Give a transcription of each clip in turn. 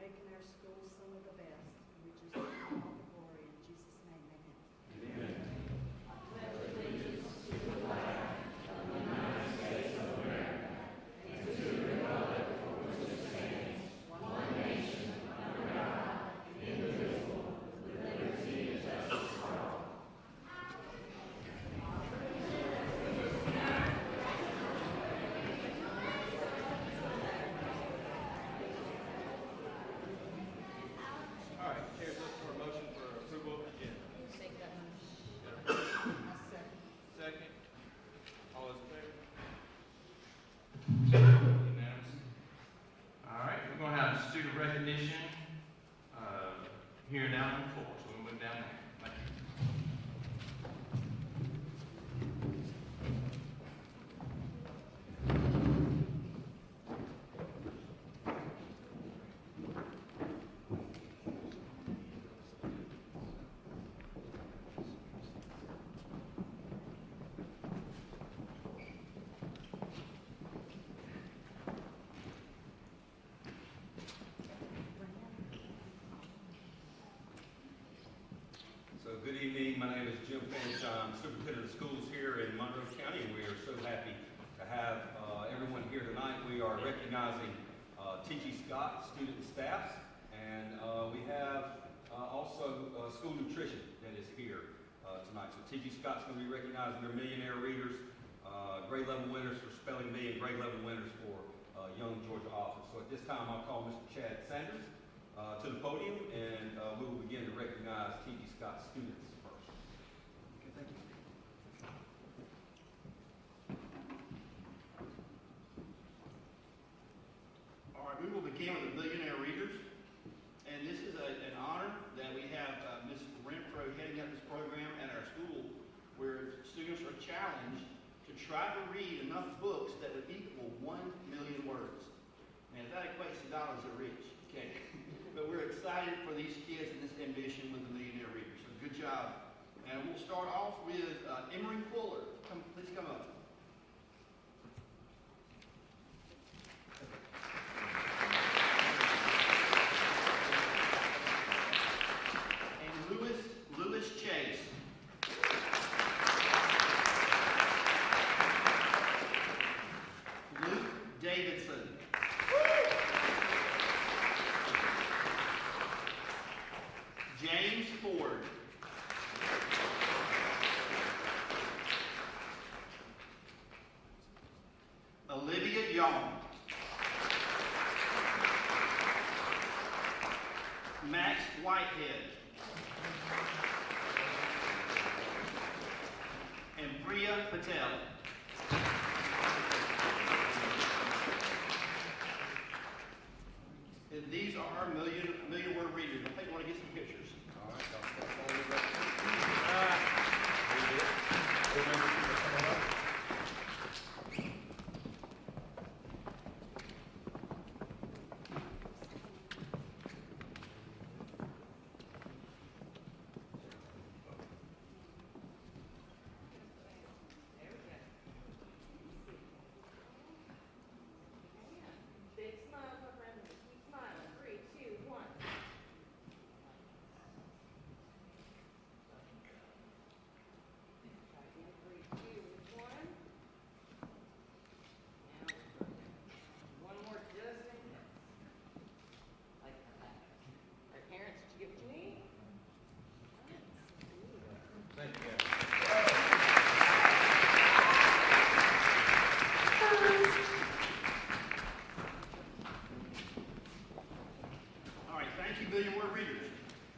making our schools some of the best. We just give you all the glory in Jesus' name, amen. Amen. All right, here's up for a motion for approval of the agenda. Take that motion. I second. Second. All those in favor? Unanimous. All right, we're going to have student recognition here now on the floor, so we'll move down there. Thank you. So good evening, my name is Jim Finch. I'm superintendent of schools here in Monroe County, and we are so happy to have everyone here tonight. We are recognizing T.G. Scott student staffs, and we have also school nutrition that is here tonight. So T.G. Scott's going to be recognizing their millionaire readers, grade level winners for spelling bee, and grade level winners for Young Georgia Authors. So at this time, I'll call Mr. Chad Sanders to the podium, and we will begin to recognize T.G. Scott students first. Okay, thank you. All right, we will begin with the millionaire readers, and this is an honor that we have Ms. Renfro heading up this program at our school, where students are challenged to try to read enough books that would equal 1 million words. And if that equates to dollars, they're rich. Okay, but we're excited for these kids and this ambition with the millionaire readers. So good job. And we'll start off with Emery Fuller. Please come up. And Lewis Chase. Luke Davidson. James Ford. Olivia Young. Max Whitehead. And Priya Patel. And these are our million word readers. I think we want to get some pictures. All right, I'll start following back. Big smile for friends. Keep smiling. 3, 2, 1. One more just in case. Like that. Our parents, did you get what you need? Thank you. All right, thank you, million word readers.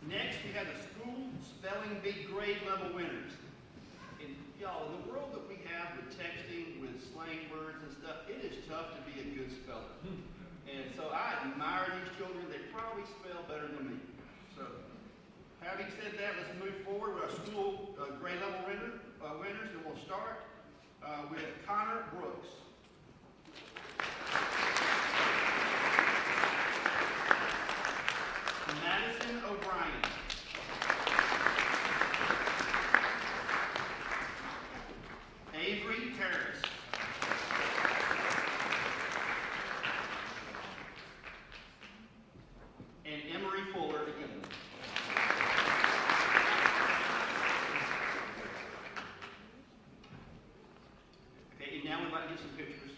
Next, we have the school spelling bee grade level winners. And y'all, in the world that we have with texting, with slang words and stuff, it is tough to be a good speller. And so I admire these children. They probably spell better than me. So, having said that, let's move forward with our school grade level winners, and we'll start with Connor Brooks. Madison O'Brien. Avery Harris. now we'd like to get some pictures.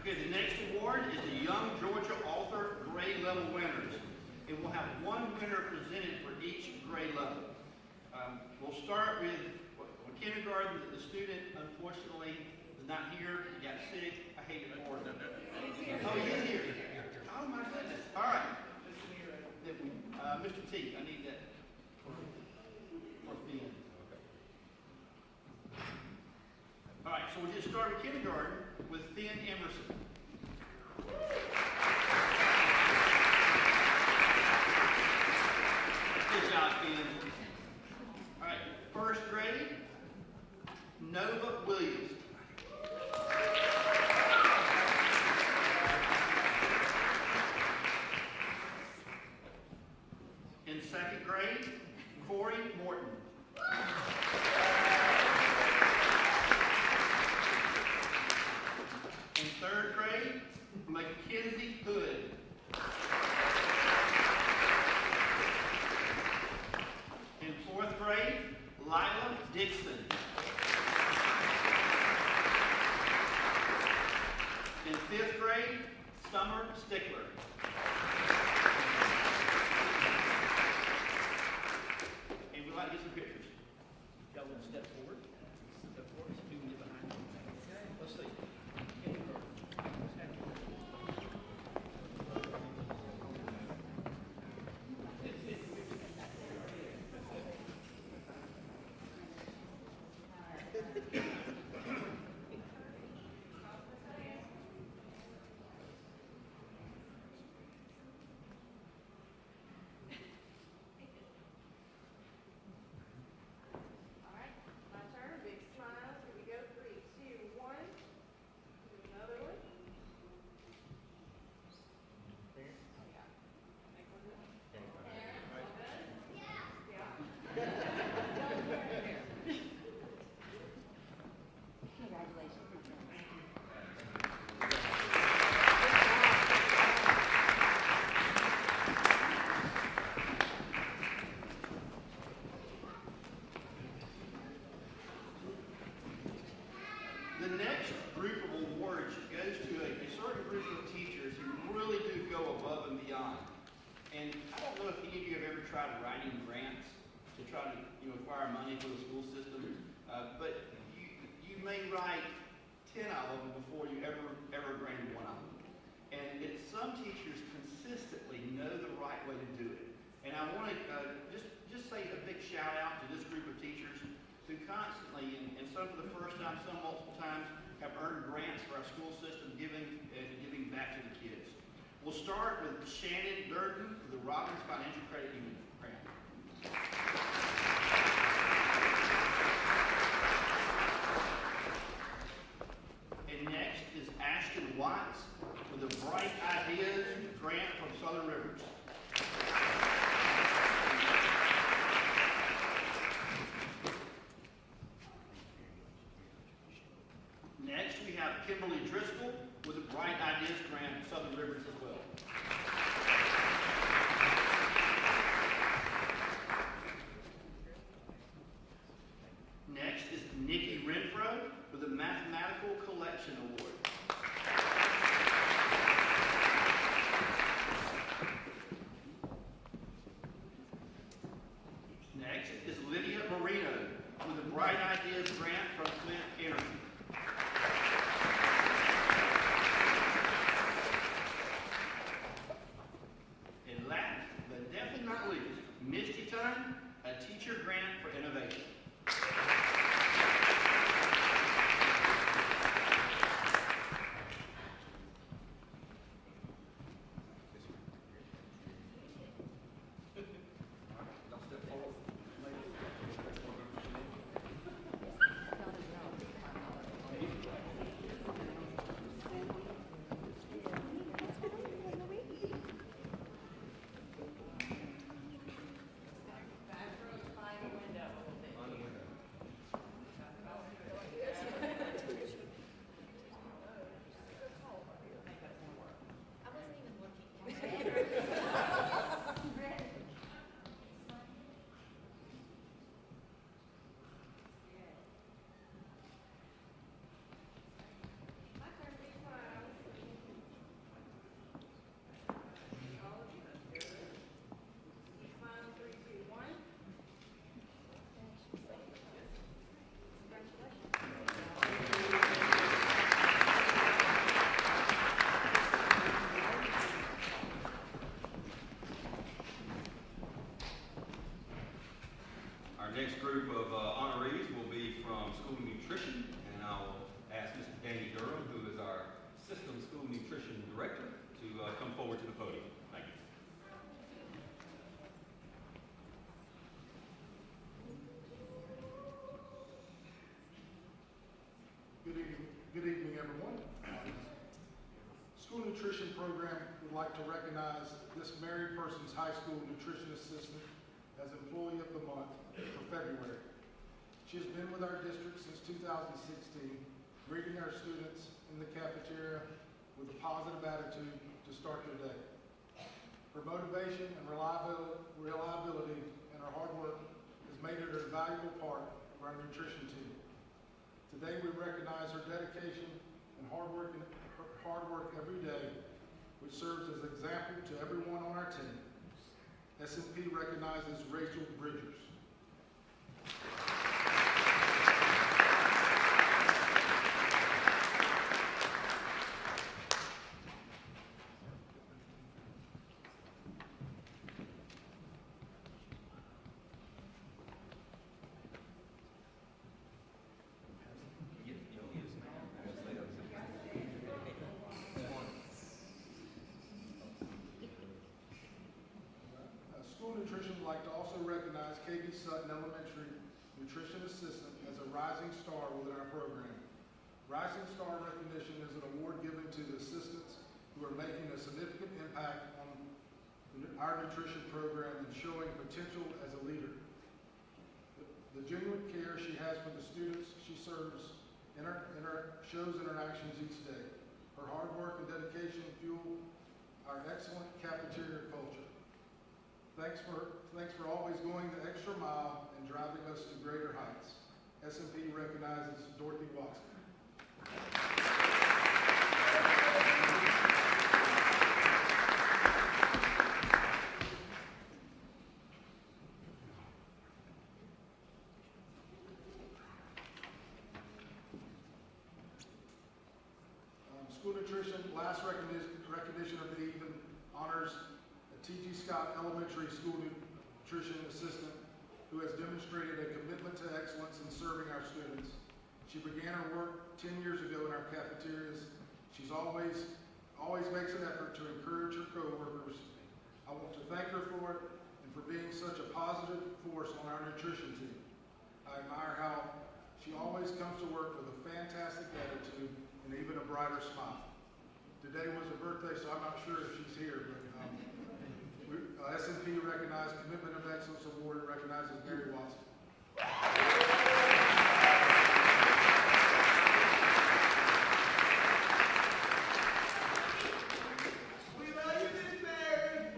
Okay, the next award is the Young Georgia Author grade level winners. And we'll have one winner presented for each grade level. We'll start with kindergarten. The student, unfortunately, is not here. He got sick. I hate it for him. Oh, he is here. Oh, my goodness. All right. Mr. T, I need that for Finn. All right, so we'll just start with kindergarten with Finn Emerson. Good job, Finn. All right, first grade, Nova Williams. In second grade, Corey Morton. In third grade, Mackenzie Hood. In fourth grade, Lila Dixon. In fifth grade, Summer Stickler. And we'd like to get some pictures. Y'all want to step forward? Step forward so we can get behind you. Let's see. The next group of awards goes to a certain group of teachers who really do go above and beyond. And I don't know if any of you have ever tried writing grants to try to acquire money for the school system, but you may write 10 of them before you ever granted one of them. And some teachers consistently know the right way to do it. And I want to just say a big shout out to this group of teachers who constantly, and some for the first time, some multiple times, have earned grants for our school system, giving back to the kids. We'll start with Shannon Durden for the Robbins Financial Credit Union grant. And next is Ashton Watts for the Bright Ideas grant from Southern Rivers. Next, we have Kimberly Driscoll with the Bright Ideas grant from Southern Rivers as well. Next is Nikki Renfro with the Mathematical Collection Award. Next is Lydia Marino Bright Ideas Grant from Flint Energy. And last, but definitely not least, Misty Time, a teacher grant for innovation. Next group of honorees will be from School Nutrition, and I'll ask Mr. Danny Durham, who is our System School Nutrition Director, to come forward to the podium. Thank you. Good evening, everyone. School Nutrition Program would like to recognize this Married Person's High School Nutrition Assistant as Employee of the Month for February. She has been with our district since 2016, greeting our students in the cafeteria with a positive attitude to start their day. Her motivation and reliability and her hard work has made her an invaluable part of our nutrition team. Today we recognize her dedication and hard work every day, which serves as an example to everyone on our team. S&P recognizes Rachel Bridgers. School Nutrition would like to also recognize KB Sutton Elementary Nutrition Assistant as a Rising Star within our program. Rising Star recognition is an award given to the assistants who are making a significant impact on our nutrition program and showing potential as a leader. The genuine care she has for the students she serves shows in her actions each day. Her hard work and dedication fuel our excellent cafeteria culture. Thanks for always going the extra mile and driving us to greater heights. S&P recognizes Dorothy Watson. School Nutrition, last recognition of the evening honors T.G. Scott Elementary School Nutrition Assistant who has demonstrated a commitment to excellence in serving our students. She began her work 10 years ago in our cafeterias. She's always makes an effort to encourage her coworkers. I want to thank her for it and for being such a positive force on our nutrition team. I admire how she always comes to work with a fantastic attitude and even a brighter smile. Today was her birthday, so I'm not sure if she's here, but S&P recognized Commitment of Excellence Award recognizes Mary Watson. We love you, Miss Mary.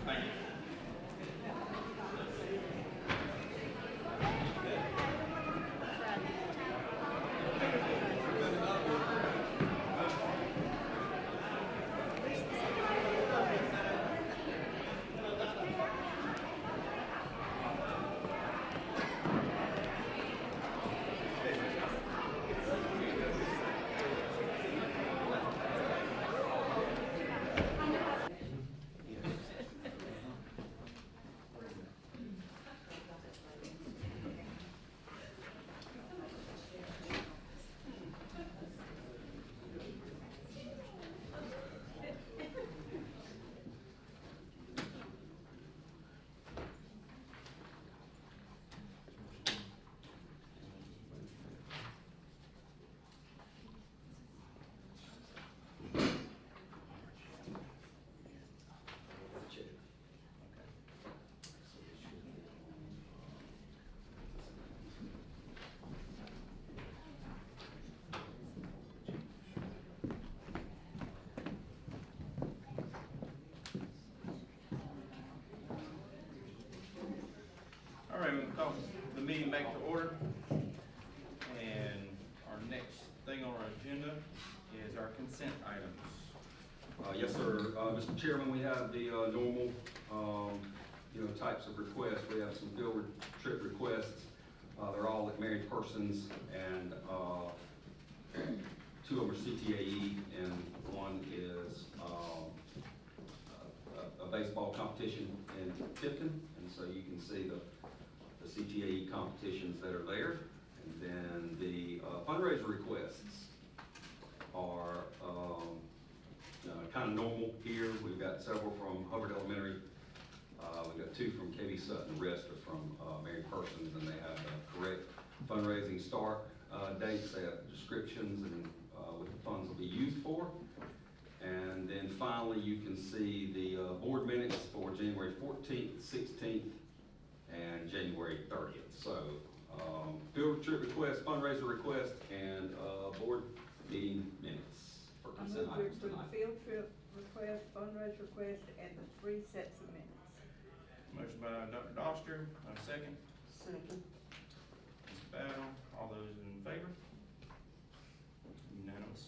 Thank you. All right, we'll call the meeting back to order. And our next thing on our agenda is our consent items. Yes, sir. Mr. Chairman, we have the normal, types of requests. We have some field trip requests. They're all at married persons, and two of them are CTAE, and one is a baseball competition in Tipton. And so you can see the CTAE competitions that are there. And then the fundraiser requests are kind of normal here. We've got several from Hubbard Elementary. We've got two from KB Sutton. The rest are from married persons, and they have correct fundraising start dates. They have descriptions and what the funds will be used for. And then finally, you can see the board minutes for January 14th, 16th, and January 30th. So field trip request, fundraiser request, and board meeting minutes for I consent move we items approve tonight. the field trip request, fundraiser request, and the 3 sets of minutes. Motion by Dr. Doster, a second. Second. Ms. Battle, all those in favor? Unanimous.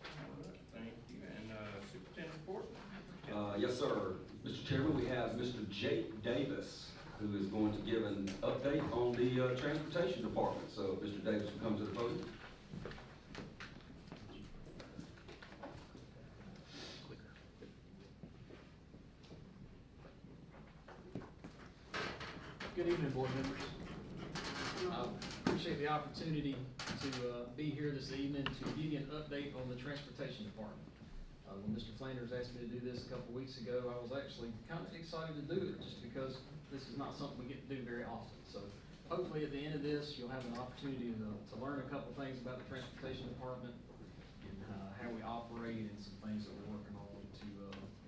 All right, thank you. And superintendent report? Yes, sir. Mr. Chairman, we have Mr. Jake Davis, who is going to give an update on the transportation department. So if Mr. Davis will come to the podium. Good evening, board members. Appreciate the opportunity to be here this evening to give you an update on the transportation department. When Mr. Flanders asked me to do this a couple weeks ago, I was actually kind of excited to do it just because this is not something we get to do very often. So hopefully at the end of this, you'll have an opportunity to learn a couple things about the transportation department and how we operate and some things that we're working on to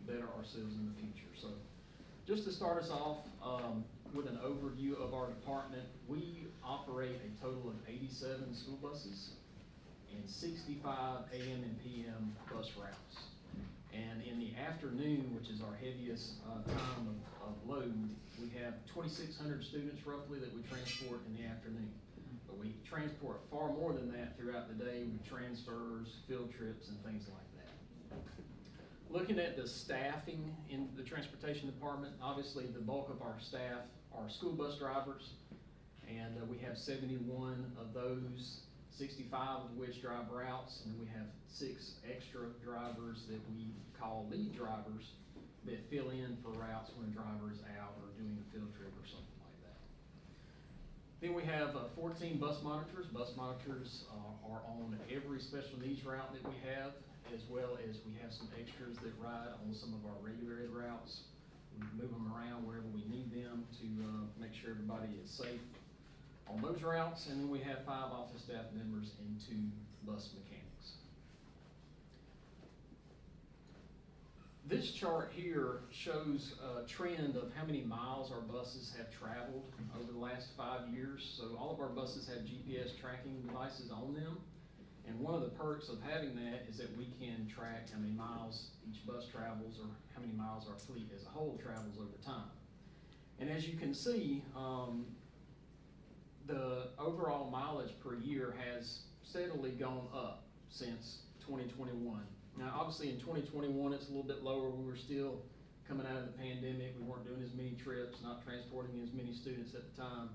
better ourselves in the future. So just to start us off, with an overview of our department, we operate a total of 87 school buses and 65 AM and PM bus routes. And in the afternoon, which is our heaviest time of load, we have 2,600 students roughly that we transport in the afternoon. But we transport far more than that throughout the day with transfers, field trips, and things like that. Looking at the staffing in the transportation department, obviously the bulk of our staff are school bus drivers, and we have 71 of those, 65 of which drive routes, and then we have 6 extra drivers that we call lead drivers that fill in for routes when a driver is out or doing a field trip or something like that. Then we have 14 bus monitors. Bus monitors are on every special needs route that we have, as well as we have some extras that ride on some of our regular ed routes. We move them around wherever we need them to make sure everybody is safe on those routes. And then we have 5 office staff members and 2 bus mechanics. This chart here shows a trend of how many miles our buses have traveled over the last 5 years. So all of our buses have GPS tracking devices on them. And one of the perks of having that is that we can track how many miles each bus travels or how many miles our fleet as a whole travels over time. And as you can see, the overall mileage per year has steadily gone up since 2021. Now, obviously in 2021, it's a little bit lower. We were still coming out of the pandemic. We weren't doing as many trips, not transporting as many students at the time.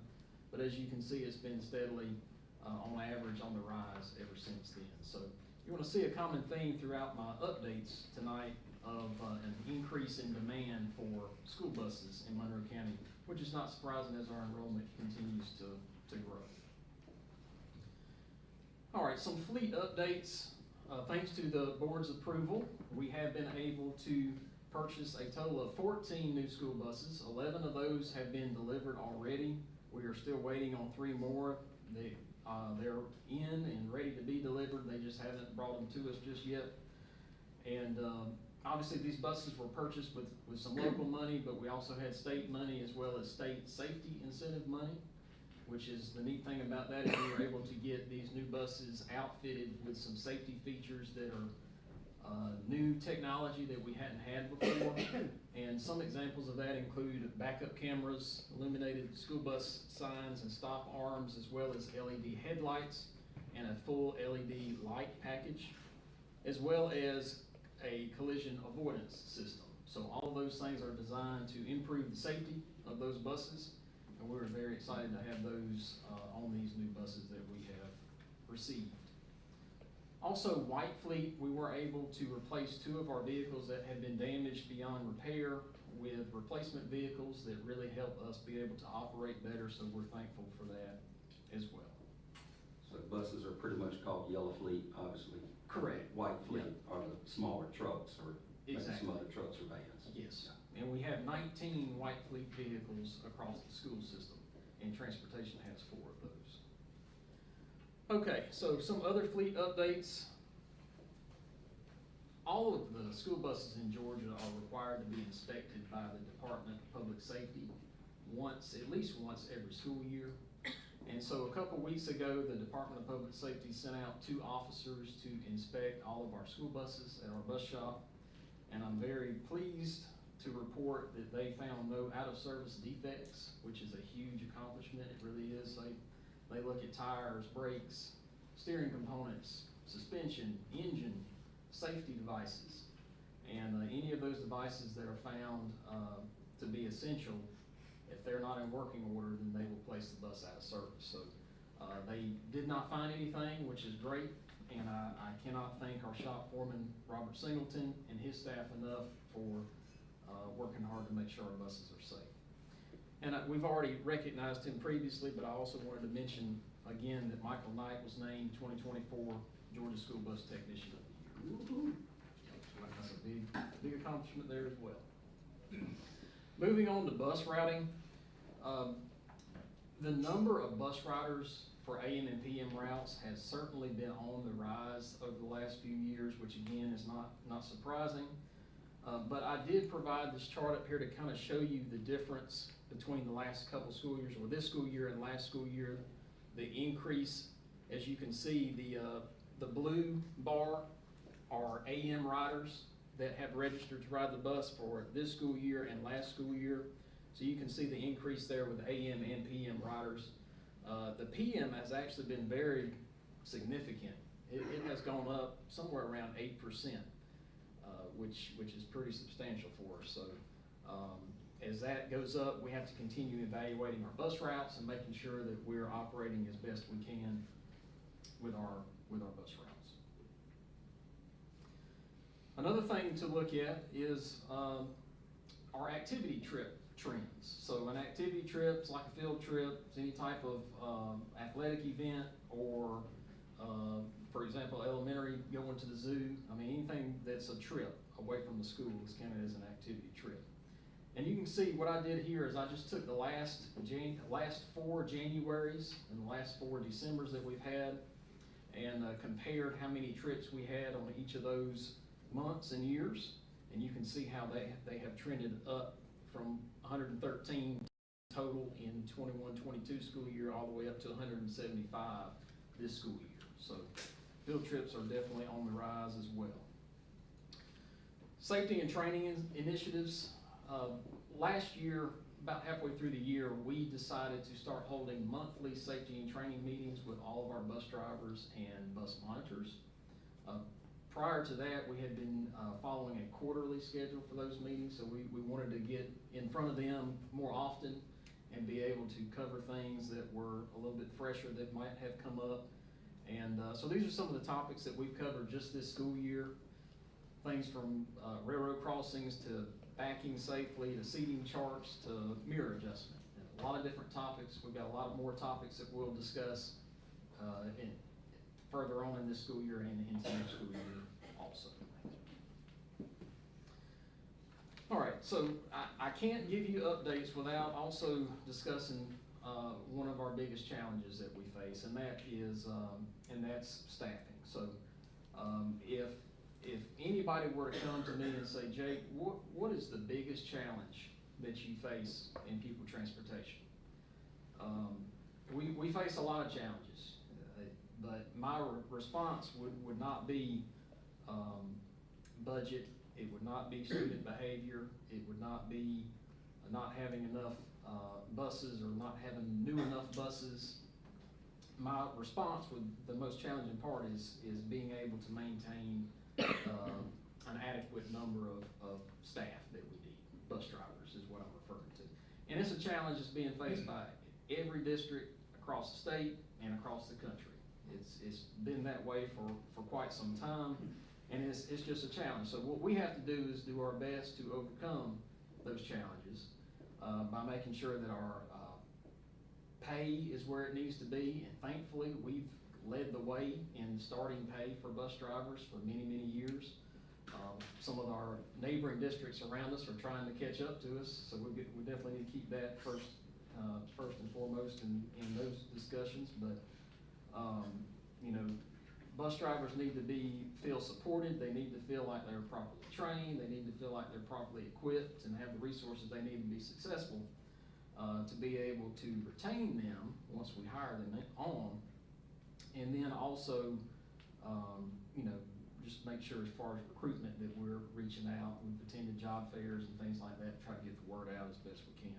But as you can see, it's been steadily, on average, on the rise ever since then. So you want to see a common theme throughout my updates tonight of an increase in demand for school buses in Monroe County, which is not surprising as our enrollment continues to grow. All right, some fleet updates. Thanks to the board's approval, we have been able to purchase a total of 14 new school buses. 11 of those have been delivered already. We are still waiting on 3 more. They're in and ready to be delivered. They just haven't brought them to us just yet. And obviously these buses were purchased with some local money, but we also had state money as well as state safety incentive money, which is the neat thing about that is we were able to get these new buses outfitted with some safety features that are new technology that we hadn't had before. And some examples of that include backup cameras, illuminated school bus signs and stop arms, as well as LED headlights and a full LED light package, as well as a collision avoidance system. So all of those things are designed to improve the safety of those buses, and we're very excited to have those on these new buses that we have received. Also, White Fleet, we were able to replace 2 of our vehicles that had been damaged beyond repair with replacement vehicles that really help us be able to operate better, so we're thankful for that as well. So buses are pretty much called Yellow Fleet, obviously. Correct. White Fleet are the smaller trucks or maybe Exactly. some other trucks or vans. Yes, and we have 19 White Fleet vehicles across the school system, and transportation has 4 of those. Okay, so some other fleet updates. All of the school buses in Georgia are required to be inspected by the Department of Public Safety at least once every school year. And so a couple weeks ago, the Department of Public Safety sent out 2 officers to inspect all of our school buses at our bus shop. And I'm very pleased to report that they found no out-of-service defects, which is a huge accomplishment. It really is. They look at tires, brakes, steering components, suspension, engine, safety devices. And any of those devices that are found to be essential, if they're not in working order, then they will place the bus out of service. So they did not find anything, which is great. And I cannot thank our shop foreman, Robert Singleton, and his staff enough for working hard to make sure our buses are safe. And we've already recognized him previously, but I also wanted to mention again that Michael Knight was named 2024 Georgia School Bus Technician of the Year. That's a big accomplishment there as well. Moving on to bus routing, the number of bus riders for AM and PM routes has certainly been on the rise over the last few years, which again is not surprising. But I did provide this chart up here to kind of show you the difference between the last couple school years, or this school year and last school year. The increase, as you can see, the blue bar are AM riders that have registered to ride the bus for this school year and last school year. So you can see the increase there with AM and PM riders. The PM has actually been very significant. It has gone up somewhere around 8%, which is pretty substantial for us. So as that goes up, we have to continue evaluating our bus routes and making sure that we're operating as best we can with our bus routes. Another thing to look at is our activity trip trends. So an activity trip is like a field trip, it's any type of athletic event, or for example, elementary, going to the zoo. I mean, anything that's a trip away from the school is counted as an activity trip. And you can see what I did here is I just took the last 4 Januaries and the last 4 Decembers that we've had, and compared how many trips we had on each of those months and years. And you can see how they have trended up from 113 total in 21-22 school year all the way up to 175 this school year. So field trips are definitely on the rise as well. Safety and training initiatives. Last year, about halfway through the year, we decided to start holding monthly safety and training meetings with all of our bus drivers and bus monitors. Prior to that, we had been following a quarterly schedule for those meetings, so we wanted to get in front of them more often and be able to cover things that were a little bit fresher that might have come up. And so these are some of the topics that we've covered just this school year. Things from railroad crossings to backing safely to seating charts to mirror adjustment. A lot of different topics. We've got a lot more topics that we'll discuss further on in this school year and into next school year also. All right, so I can't give you updates without also discussing one of our biggest challenges that we face, and that is that's staffing. So if anybody were to come to me and say, Jake, what is the biggest challenge that you face in pupil transportation? We face a lot of challenges, but my response would not be budget. It would not be student behavior. It would not be not having enough buses or not having new enough buses. My response with the most challenging part is being able to maintain an adequate number of staff that we need. Bus drivers is what I'm referring to. And it's a challenge that's being faced by every district across the state and across the country. It's been that way for quite some time, and it's just a challenge. So what we have to do is do our best to overcome those challenges by making sure that our pay is where it needs to be, and thankfully we've led the way in starting pay for bus drivers for many, many years. Some of our neighboring districts around us are trying to catch up to us, so we definitely need to keep that first and foremost in those discussions. But you know, bus drivers need to feel supported. They need to feel like they're properly trained. They need to feel like they're properly equipped and have the resources they need to be successful to be able to retain them once we hire them on. And then also, you know, just make sure as far as recruitment that we're reaching out. We've attended job fairs and things like that to try to get the word out as best we can.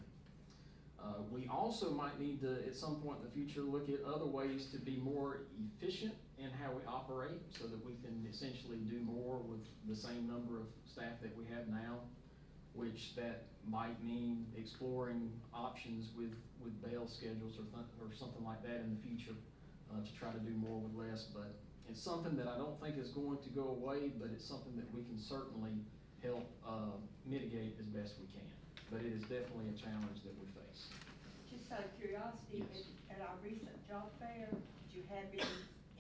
We also might need to, at some point in the future, look at other ways to be more efficient in how we operate so that we can essentially do more with the same number of staff that we have now, which that might mean exploring options with bail schedules or something like that in the future to try to do more with less. But it's something that I don't think is going to go away, but it's something that we can certainly help mitigate as best we can. But it is definitely a challenge that we face. Just out of curiosity, Yes. at our recent job fair, did you have any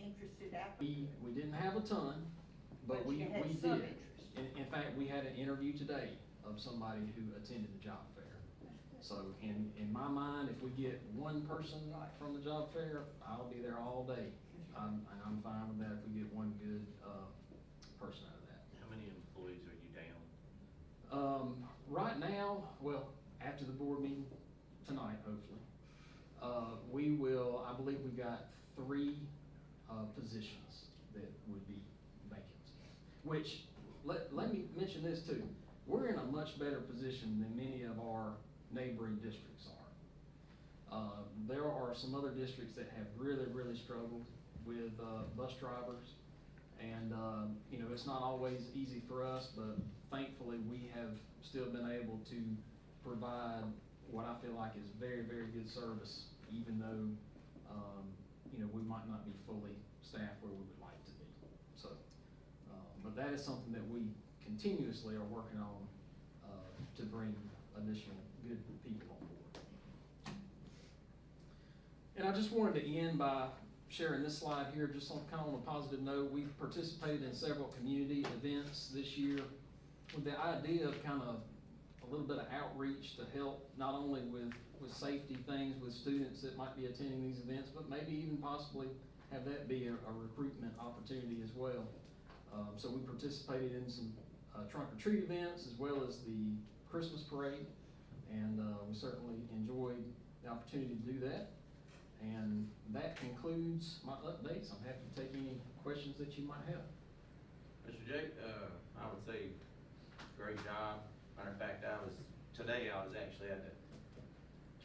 interested applicants? We didn't have a ton, but we you had did. some interest. In fact, we had an interview today of somebody who attended the job fair. So in my mind, if we get one person from the job fair, I'll be there all day. And I'm fine with that if we get one good person out of that. How many employees are you down? Right now, well, after the board meeting tonight, hopefully, we will, I believe we've got 3 positions that would be vacant. Which, let me mention this too. We're in a much better position than many of our neighboring districts are. There are some other districts that have really, really struggled with bus drivers. And, you know, it's not always easy for us, but thankfully we have still been able to provide what I feel like is very, very good service, even though, you know, we might not be fully staffed where we would like to be. So, but that is something that we continuously are working on to bring additional good people on board. And I just wanted to end by sharing this slide here, just on kind of on a positive note. We've participated in several community events this year with the idea of kind of a little bit of outreach to help not only with safety things with students that might be attending these events, but maybe even possibly have that be a recruitment opportunity as well. So we participated in some trunk or treat events as well as the Christmas parade, and we certainly enjoyed the opportunity to do that. And that concludes my updates. I'm happy to take any questions that you might have. Mr. Jake, I would say great job. Matter of fact, today I was actually at the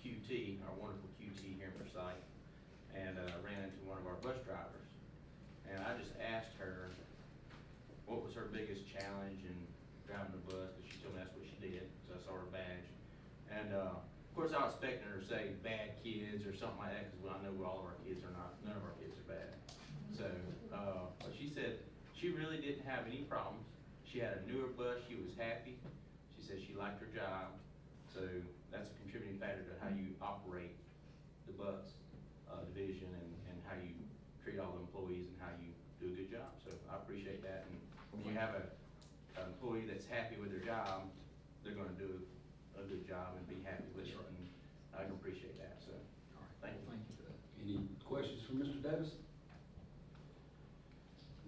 QT, our wonderful QT here in Forsyth, and ran into one of our bus drivers. And I just asked her what was her biggest challenge in driving the bus, because she told me that's what she did, so I saw her badge. And of course I was expecting her to say bad kids or something like that, because I know all of our kids are not, none of our kids are bad. So, but she said she really didn't have any problems. She had a newer bus, she was happy. She said she liked her job. So that's a contributing factor to how you operate the bus division and how you treat all the employees and how you do a good job. So I appreciate that. And when you have an employee that's happy with their job, they're gonna do a good job and be happy with it. And I can appreciate that, so, thank you. Thank you for that. Any questions for Mr. Davis?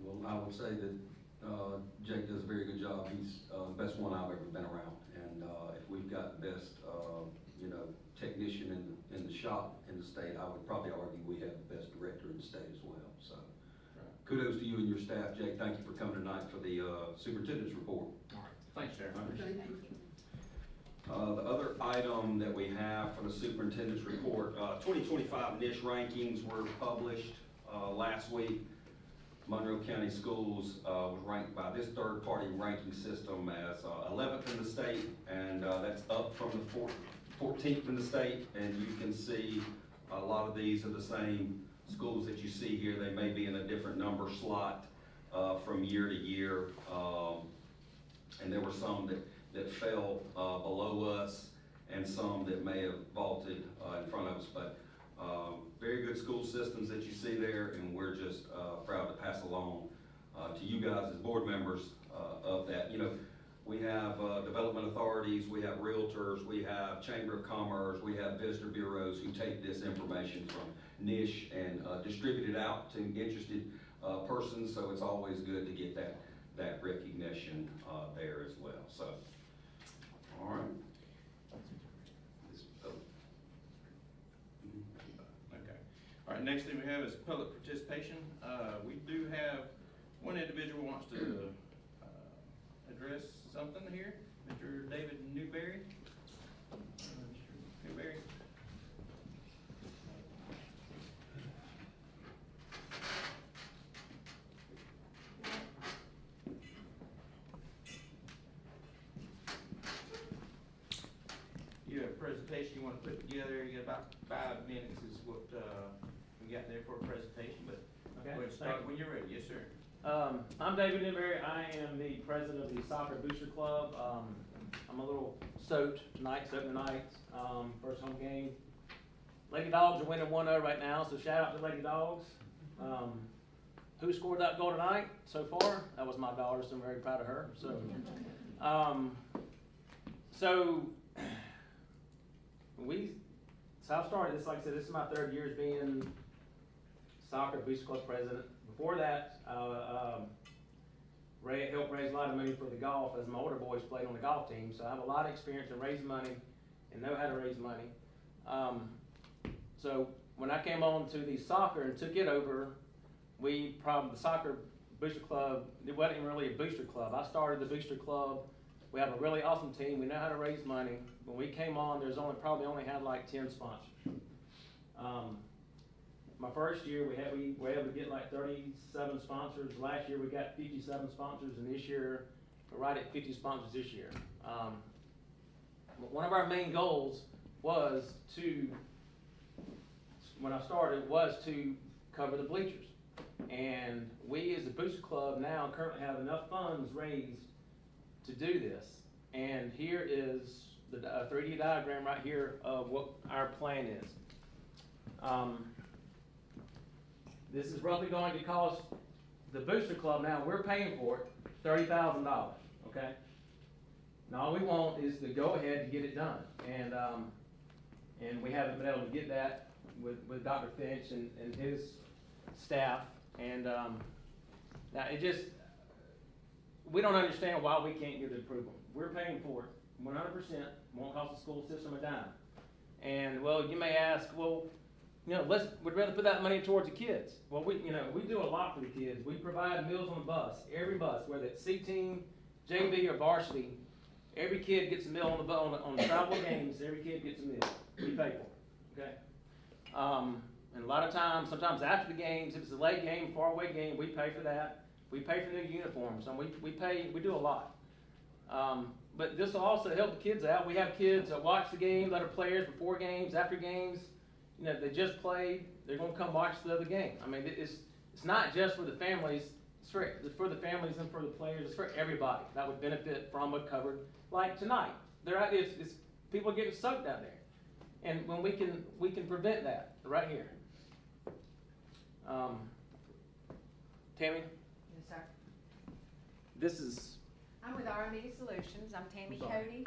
Well, I would say that Jake does a very good job. He's the best one I've ever been around. And if we've got the best, technician in the shop in the state, I would probably argue we have the best director in the state as well. So kudos to you and your staff. Jake, thank you for coming tonight for the superintendent's report. All right, thanks, Sheriff. The other item that we have for the superintendent's report, 2025 NISH rankings were published last week. Monroe County Schools was ranked by this third-party ranking system as 11th in the state, and that's up from the 14th in the state. And you can see a lot of these are the same schools that you see here. They may be in a different number slot from year to year, and there were some that fell below us, and some that may have vaulted in front of us. But very good school systems that you see there, and we're just proud to pass along to you guys as board members of that. You know, we have development authorities, we have realtors, we have Chamber of Commerce, we have visitor bureaus who take this information from NISH and distribute it out to interested persons. So it's always good to get that recognition there as well. So, all right. All right, next thing we have is public participation. We do have one individual who wants to address something here, Mr. David Newberry. Newberry. You have a presentation you want to put together. You got about 5 minutes is what we got there for a presentation, but Okay, go ahead and start when you're ready. Yes, sir. I'm David Newberry. I am the president of the Soccer Booster Club. I'm a little soaked tonight, first home game. Lady Dogs are winning 1-0 right now, so shout out to Lady Dogs. Who scored that goal tonight so far? That was my daughter, so I'm very proud of her. So I've started this, like I said, this is my 3rd year as being Soccer Booster Club president. Before that, helped raise a lot of money for the golf, as my older boys played on the golf team. So I have a lot of experience in raising money and know how to raise money. So when I came on to the soccer and took it over, the Soccer Booster Club, it wasn't even really a booster club. I started the booster club. We have a really awesome team. We know how to raise money. When we came on, probably only had like 10 sponsors. My first year, we were able to get like 37 sponsors. Last year, we got 57 sponsors, and this year, we're right at 50 sponsors this year. One of our main goals was when I started, was to cover the bleachers. And we as a booster club now currently have enough funds raised to do this. And here is the 3D diagram right here of what our plan is. This is roughly going to cost the booster club, now we're paying for it, $30,000, okay? And all we want is the go-ahead to get it done. And we haven't been able to get that with Dr. Finch and his staff. And now we don't understand why we can't get the approval. We're paying for it 100%, won't cost the school system a dime. And well, you may ask, well, we'd rather put that money towards the kids. Well, we do a lot for the kids. We provide meals on the bus, every bus, whether it's C-team, JV, or varsity. Every kid gets a meal on the travel games, every kid gets a meal, we pay for it, okay? And a lot of times, sometimes after the games, if it's a late game, far away game, we pay for that. We pay for new uniforms, and we do a lot. But this will also help the kids out. We have kids that watch the games, other players before games, after games. You know, they just played, they're gonna come watch the other game. I mean, it's not just for the families, it's for the families and for the players, it's for everybody that would benefit from a covered, like tonight. It's people are getting soaked out there. And when we can prevent that, right here. Tammy, Yes, sir. this is, I'm with R&D Solutions. I'm Tammy I'm sorry. Cody.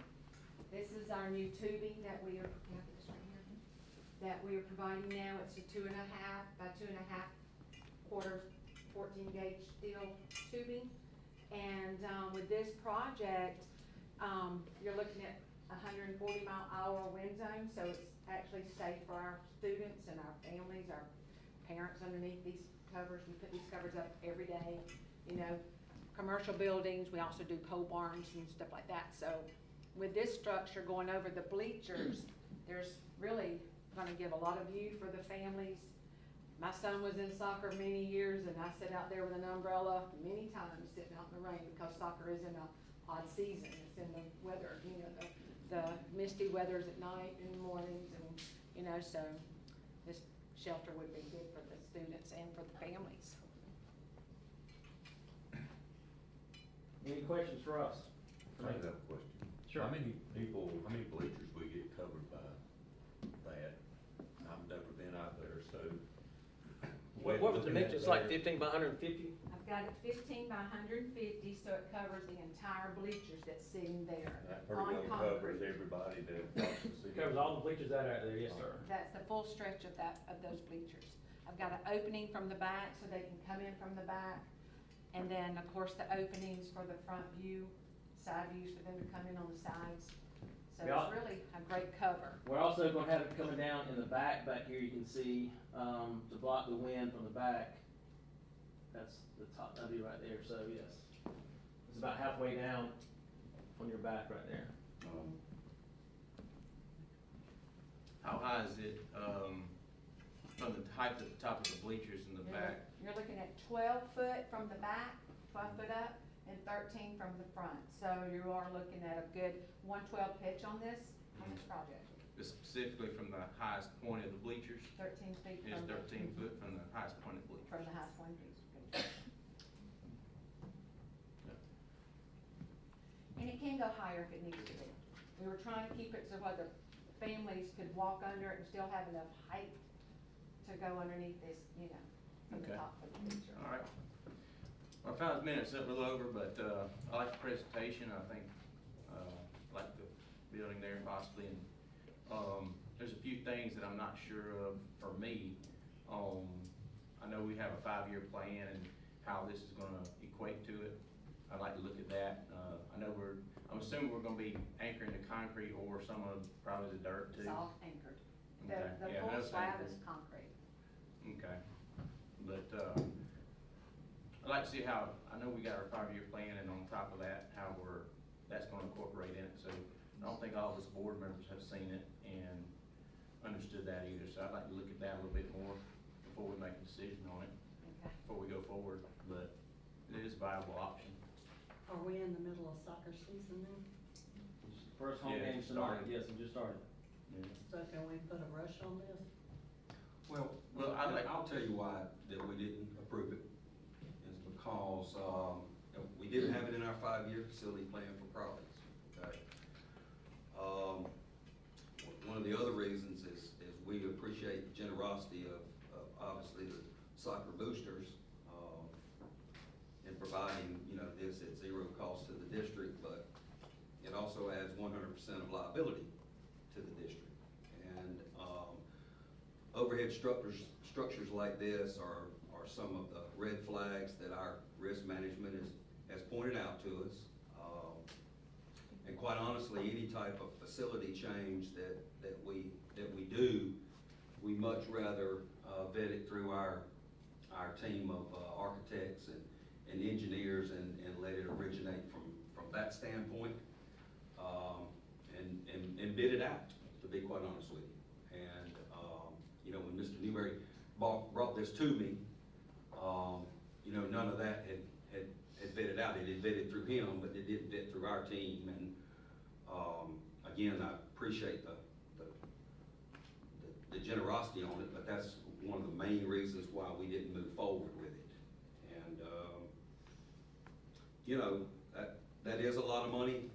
This is our new tubing that we are, can I have this right here? That we are providing now. It's a 2.5 by 2.5 quarters, 14 gauge steel tubing. And, with this project, you're looking at 140-mile-an-hour wind zone, so it's actually safe for our students and our families, our parents underneath these covers. We put these covers up every day, you know, commercial buildings. We also do pole barns and stuff like that. So with this structure going over the bleachers, there's really gonna give a lot of view for the families. My son was in soccer many years, and I sat out there with an umbrella many times sitting out in the rain, because soccer is in a odd season. It's in the weather, you know, the misty weathers at night and mornings, and, you know, so this shelter would be good for the students and for the families. any questions for us? I have a question. Sure. How many bleachers we get covered by that? I've never been out there, so. What was the looking at mix, it's like there- 15 by 150? I've got it 15 by 150, so it covers the entire bleachers that's sitting there That on pretty well covers concrete. everybody that wants to see. Covers all the bleachers that are out there, yes, sir. That's the full stretch of those bleachers. I've got an opening from the back so they can come in from the back. And then, of course, the openings for the front view, side views for them to come in on the sides. So Yeah. it's really a great cover. We're also gonna have it coming down in the back here, you can see, to block the wind from the back. That's the top, that'll be right there, so yes. It's about halfway down on your back right there. How high is it, from the height to the top of the bleachers in the back? You're looking at 12 foot from the back, 12 foot up, and 13 from the front. So you are looking at a good 112 pitch on this project. Specifically from the highest point of the bleachers? 13 feet Is from the, 13 foot from the highest point of the bleachers? from the highest one. And it can go higher if it needs to be. We were trying to keep it so whether families could walk under it and still have enough height to go underneath this, you know, from the Okay. top of the bleacher. All right. Well, I found the minutes a little over, but, I like the presentation, I think, like the building there possibly, and, there's a few things that I'm not sure of for me. I know we have a 5-year plan and how this is gonna equate to it. I'd like to look at that. I know I'm assuming we're gonna be anchoring the concrete or some of, probably the dirt too. It's all anchored. Okay. The Yeah, I know full it's slab anchored. is concrete. Okay, but, I'd like to see how, I know we got our 5-year plan, and on top of that, how that's gonna incorporate in it, so I don't think all of us board members have seen it and understood that either, so I'd like to look at that a little bit more before we make a decision on it, Okay. before we go forward, but it is a viable option. Are we in the middle of soccer season now? First home Yeah, game it tonight, started. yes, it just started. Yeah. So can we put a rush on this? Well, I'll tell you why that we didn't approve it, is because, we didn't have it in our 5-year facility plan for Providence, okay? One of the other reasons is we appreciate the generosity of obviously the soccer boosters, in providing, you know, this at 0 cost to the district, but it also adds 100% of liability to the district. And, overhead structures like this are some of the red flags that our risk management has pointed out to us. And quite honestly, any type of facility change that we do, we much rather vet it through our team of architects and engineers and let it originate from that standpoint. be quite honest with you. And, you know, when Mr. Newberry brought this to me, you know, none of that had vetted out. It had vetted through him, but it didn't vet through our team. And, again, I appreciate the generosity on it, but that's one of the main reasons why we didn't move forward with it. And, you know, that is a lot of money.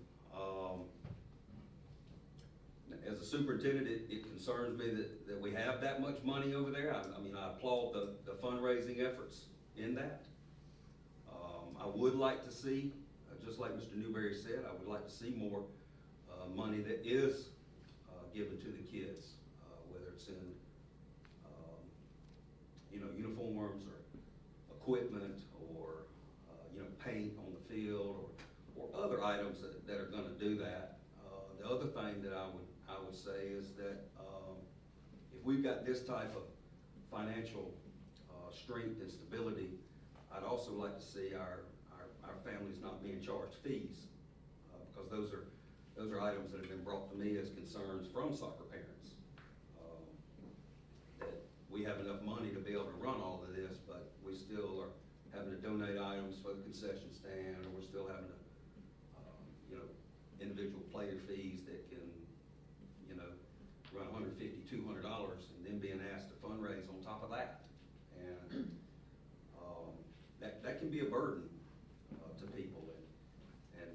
As a superintendent, it concerns me that we have that much money over there. I mean, I applaud the fundraising efforts in that. I would like to see, just like Mr. Newberry said, I would like to see more money that is given to the kids, whether it's in, you know, uniforms or equipment or, you know, paint on the field or other items that are gonna do that. The other thing that I would say is that if we've got this type of financial strength and stability, I'd also like to see our families not being charged fees, because those are items that have been brought to me as concerns from soccer parents. That we have enough money to be able to run all of this, but we still are having to donate items for the concession stand, or we're still having to, you know, individual player fees that can, you know, run $150, $200, and then being asked to fundraise on top of that. And that can be a burden to people, and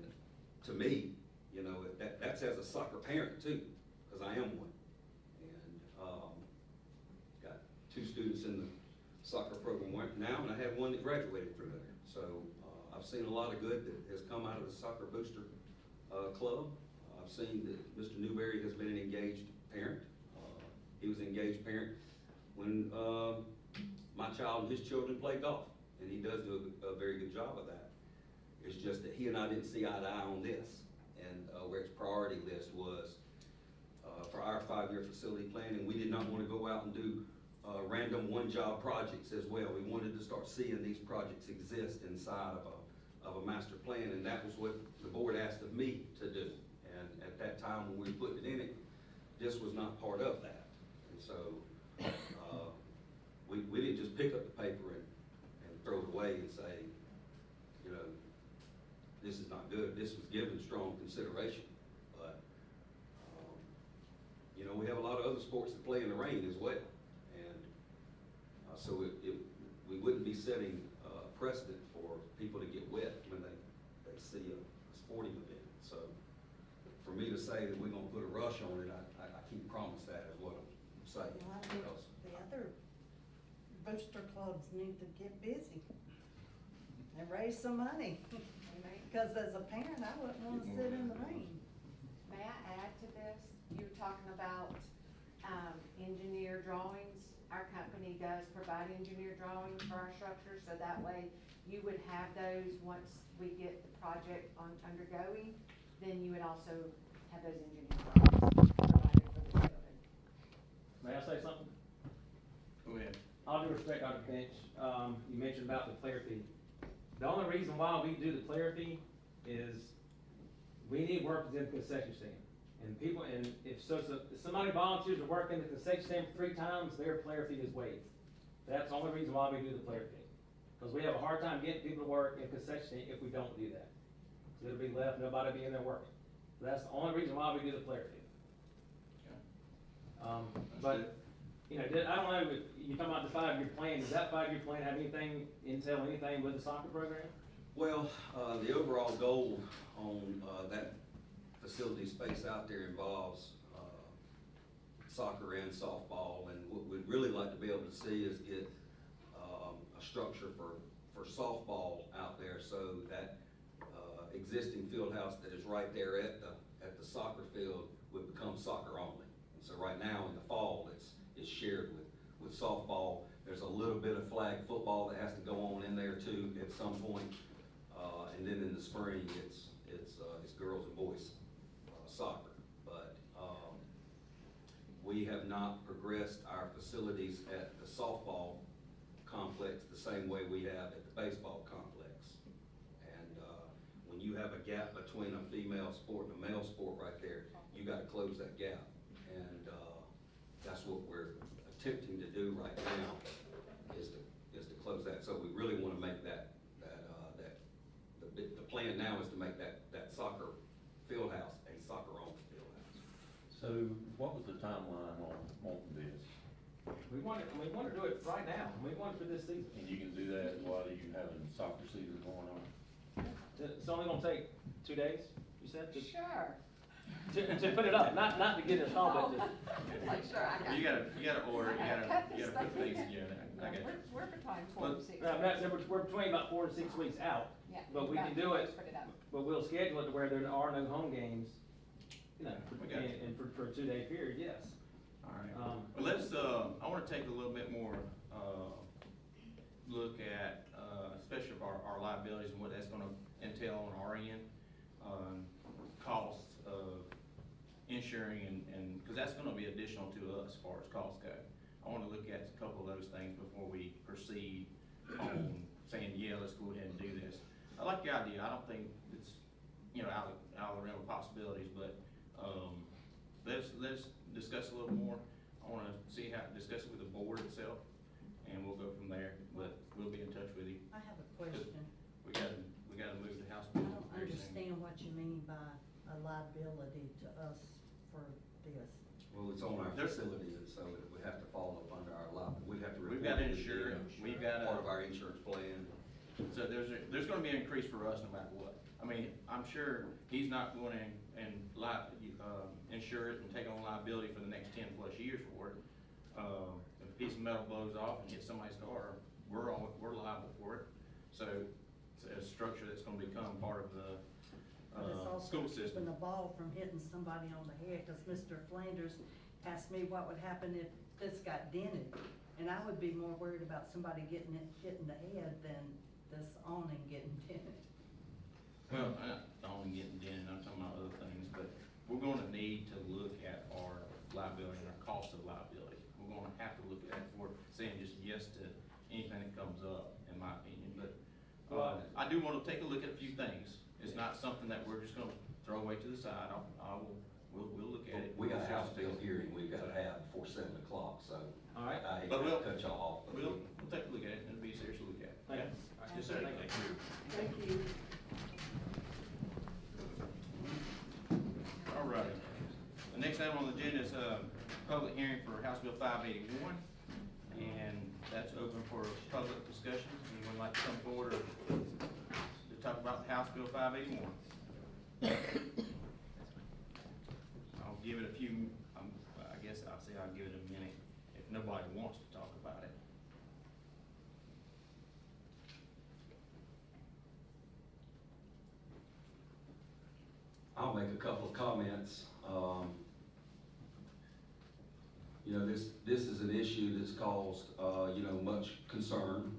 to me, you know, that's as a soccer parent too, because I am one. And got 2 students in the soccer program now, and I have one that graduated from there. So I've seen a lot of good that has come out of the Soccer Booster Club. I've seen that Mr. Newberry has been an engaged parent. He was an engaged parent when my child and his children played golf, and he does do a very good job of that. It's just that he and I didn't see eye to eye on this, and where his priority list was for our 5-year facility planning. We did not want to go out and do random one-job projects as well. We wanted to start seeing these projects exist inside of a master plan, and that was what the board asked of me to do. And at that time, when we put it in it, this was not part of that. And so we didn't just pick up the paper and throw it away and say, you know, this is not good. This was given strong consideration. But, you know, we have a lot of other sports that play in the rain as well. And so we wouldn't be setting precedent for people to get wet when they see a sporting event. So for me to say that we're gonna put a rush on it, I can't promise that is what I'm saying. Well, I think Because the other booster clubs need to get busy and raise some money. Because as a parent, I wouldn't want to sit in the rain. May I add to this? You were talking about engineer drawings. Our company does provide engineer drawings for our structures, so that way you would have those once we get the project undergoing, then you would also have those engineer drawings provided for the building. May I say something? Go ahead. All due respect, Dr. Finch, you mentioned about the player fee. The only reason why we do the player fee is we need workers in the concession stand. And people, and if somebody volunteers to work in the concession stand 3 times, their player fee is waived. That's the only reason why we do the player fee. Because we have a hard time getting people to work in concession stand if we don't do that. So it'll be left, nobody will be in there working. So that's the only reason why we do the player fee. But, you know, I don't know, you're talking about the 5-year plan. Does that 5-year plan have entail anything with the soccer program? Well, the overall goal on that facility space out there involves soccer and softball, and what we'd really like to be able to see is get a structure for softball out there, so that existing field house that is right there at the soccer field would become soccer only. And so right now in the fall, it's shared with softball. There's a little bit of flag football that has to go on in there too at some point. And then in the spring, it's girls and boys soccer. But we have not progressed our facilities at the softball complex the same way we have at the baseball complex. And when you have a gap between a female sport and a male sport right there, you gotta close that gap. And, that's what we're attempting to do right now, is to close that. So we really wanna make the plan now is to make that soccer field house a soccer-only field house. So what was the timeline on this? We want to do it right now, we want it for this season. And you can do that while you having soccer season going on? It's only gonna take 2 days, you said, Sure. to put it up, not to get it installed, but to. Like, sure, I got. You gotta order, it, I cut you this gotta put thing. things together. I got you. We're between 4 and 6. We're between about 4 to 6 weeks out, Yeah, but we about can do it, put up. but we'll schedule it to where there are no home games, you know, We got you. and for a 2-day period, yes. All right. Um, Well, I wanna take a little bit more, look at, especially of our liabilities and what that's gonna entail on our end. Costs of insuring and, cause that's gonna be additional to us as far as costs go. I wanna look at a couple of those things before we proceed on saying, yeah, let's go ahead and do this. I like the idea, I don't think it's, out of the realm of possibilities, but, let's discuss a little more. I wanna discuss it with the board itself, and we'll go from there, but we'll be in touch with you. I have a question. We gotta move the house. I don't understand what you mean by a liability to us for this. Well, it's on our There- facility, and so it would have to fall up under our liability. We'd have to We've report got it to insurance, the, we've got part of our insurance plan. So there's gonna be an increase for us no matter what. I mean, I'm sure he's not going and insure it and take on liability for the next 10+ years for it. If a piece of metal blows off and hits somebody's car, we're liable for it. So it's a structure that's gonna become part of the, But it's also school keeping system. the ball from hitting somebody on the head, cause Mr. Flanders asked me what would happen if this got dented. And I would be more worried about somebody hit in the head than this awning getting dented. Well, I don't getting dented, I'm talking about other things, but we're gonna need to look at our liability and our cost of liability. We're gonna have to look at it before saying just yes to anything that comes up, in my opinion, but, I do wanna take a look at a few things. It's not something that we're just gonna throw away to the side, we'll look at it. We got a House bill hearing we've got to have before 7 o'clock, so. All right. I hate But to we'll- cut y'all off. But We'll take a look at it and be serious to look at it. Thank you. Okay? Yes, sir. Thank you. Thank you. All right. The next item on the agenda is a public hearing for House Bill 581, and that's open for public discussion. Anyone like to come forward to talk about House Bill 581? I'll give it a few, I guess I'll say I'll give it a minute if nobody wants to talk about it. I'll make a couple of comments. This is an issue that's caused, much concern,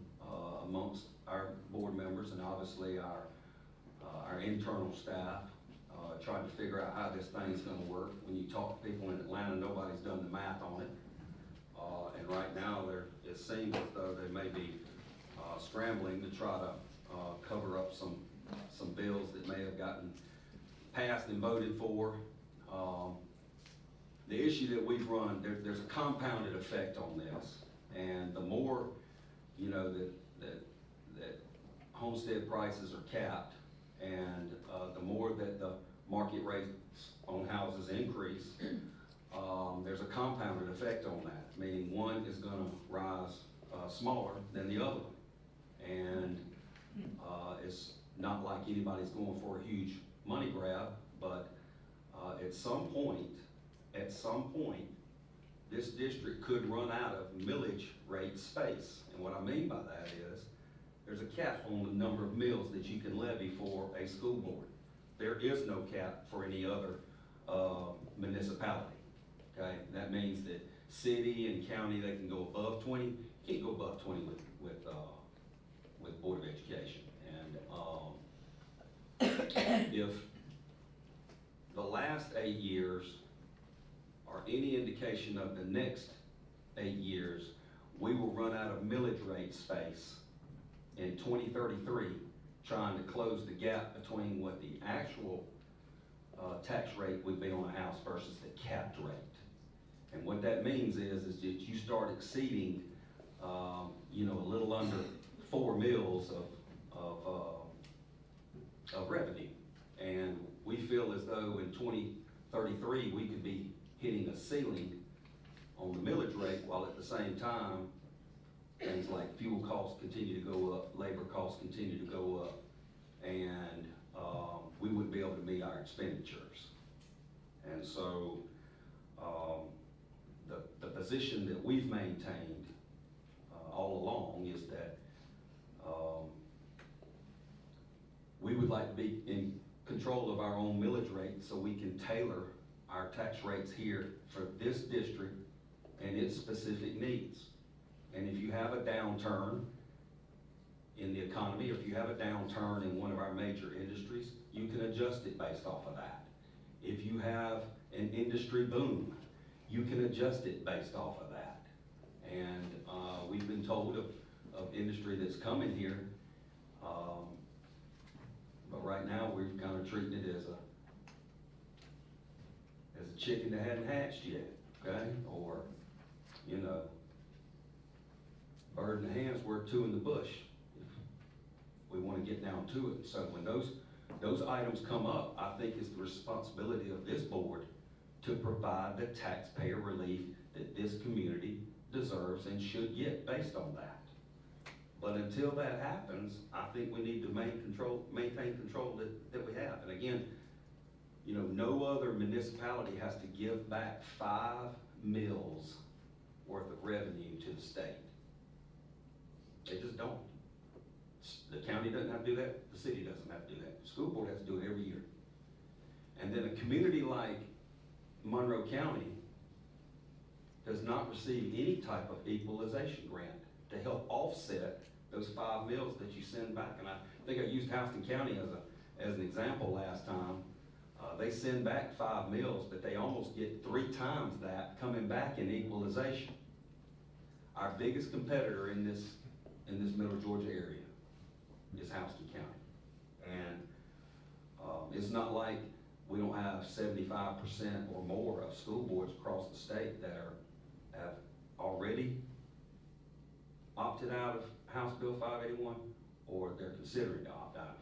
amongst our board members and obviously our internal staff, trying to figure out how this thing's gonna work. When you talk to people in Atlanta, nobody's done the math on it. And right now, it seems as though they may be, scrambling to try to, cover up some bills that may have gotten passed and voted for. The issue that we've run, there's a compounded effect on this. And the more, that homestead prices are capped, and the more that the market rates on houses increase, there's a compounded effect on that, meaning one is gonna rise smaller than the other one. And it's not like anybody's going for a huge money grab, but at some point, this district could run out of millage rate space. And what I mean by that is, there's a cap on the number of mills that you can levy for a school board. There is no cap for any other municipality, okay? That means that city and county, they can go above 20, you can't go above 20 with Board of Education. And if the last 8 years are any indication of the next 8 years, we will run out of millage rate space in 2033, trying to close the gap between what the actual tax rate would be on a house versus the capped rate. And what that means is that you start exceeding, you know, a little under 4 mills of revenue. And we feel as though in 2033, we could be hitting a ceiling on the millage rate, while at the same time, things like fuel costs continue to go up, labor costs continue to go up, and we wouldn't be able to meet our expenditures. And so the position that we've maintained all along is that we would like to be in control of our own millage rate so we can tailor our tax rates here for this district and its specific needs. And if you have a downturn in the economy, or if you have a downturn in one of our major industries, you can adjust it based off of that. If you have an industry boom, you can adjust it based off of that. And we've been told of industry that's coming here, but right now we're kind of treating it as a chicken that hadn't hatched yet, okay? Or, you know, bird in the hand's worth 2 in the bush. We want to get down to it. So when those items come up, I think it's the responsibility of this board to provide the taxpayer relief that this community deserves and should get based on that. But until that happens, I think we need to maintain control that we have. And again, you know, no other municipality has to give back 5 mills worth of revenue to the state. They just don't. The county doesn't have to do that, the city doesn't have to do that. The school board has to do it every year. And then a community like Monroe County does not receive any type of equalization grant to help offset those 5 mills that you send back. And I think I used Houston County as an example last time. They send back 5 mills, but they almost get 3 times that coming back in equalization. Our biggest competitor in this Middle Georgia area is Houston County. And it's not like we don't have 75% or more of school boards across the state that have already opted out of House Bill 581, or they're considering to opt out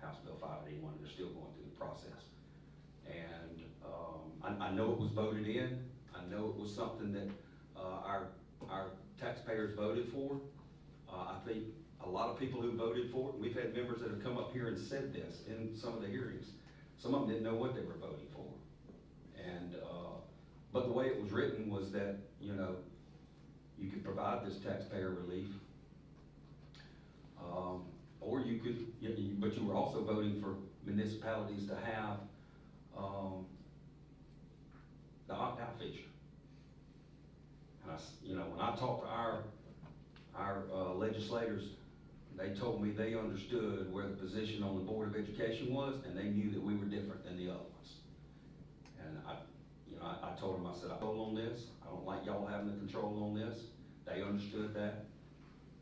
of House Bill 581. They're still going through the process. And I know it was voted in. I know it was something that our taxpayers voted for. I think a lot of people who voted for it, we've had members that have come up here and said this in some of the hearings. Some of them didn't know what they were voting for. And, but the way it was written was that, you know, you could provide this taxpayer relief, or you could, but you were also voting for municipalities to have the opt-out feature. And you know, when I talked to our legislators, they told me they understood where the position on the Board of Education was, and they knew that we were different than the other ones. And I told them, I said, I control on this. I don't like y'all having the control on this. They understood that.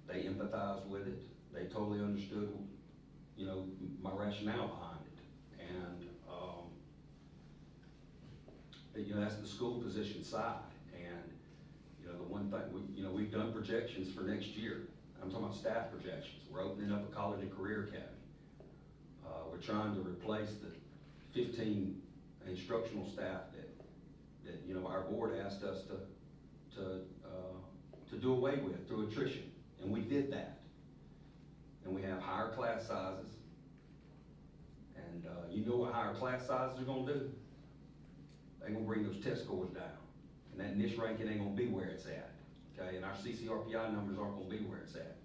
They empathized with it. They totally understood, you know, my rationale behind it. And, you know, that's the school position side. And, you know, the one thing, we've done projections for next year. I'm talking about staff projections. We're opening up a college and career academy. We're trying to replace the 15 instructional staff that you know, our board asked us to do away with through attrition, and we did that. And we have higher class sizes, and you know what higher class sizes are gonna do? They're gonna bring those test scores down, and that niche ranking ain't gonna be where it's at, okay? And our CCRPI numbers aren't gonna be where it's at.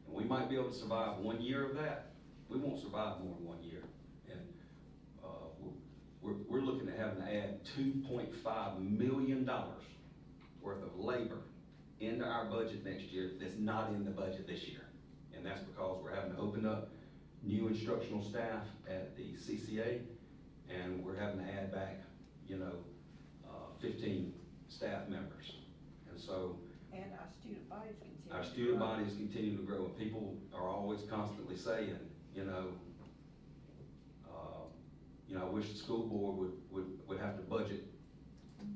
And we might be able to survive 1 year of that. We won't survive more than 1 year. And we're looking at having to add $2.5 million worth of labor into our budget next year that's not in the budget this year. And that's because we're having to open up new instructional staff at the CCA, and we're having to add back, 15 staff members. And so And our student bodies continue. our student bodies continue to grow, and people are always constantly saying, I wish the school board would have to budget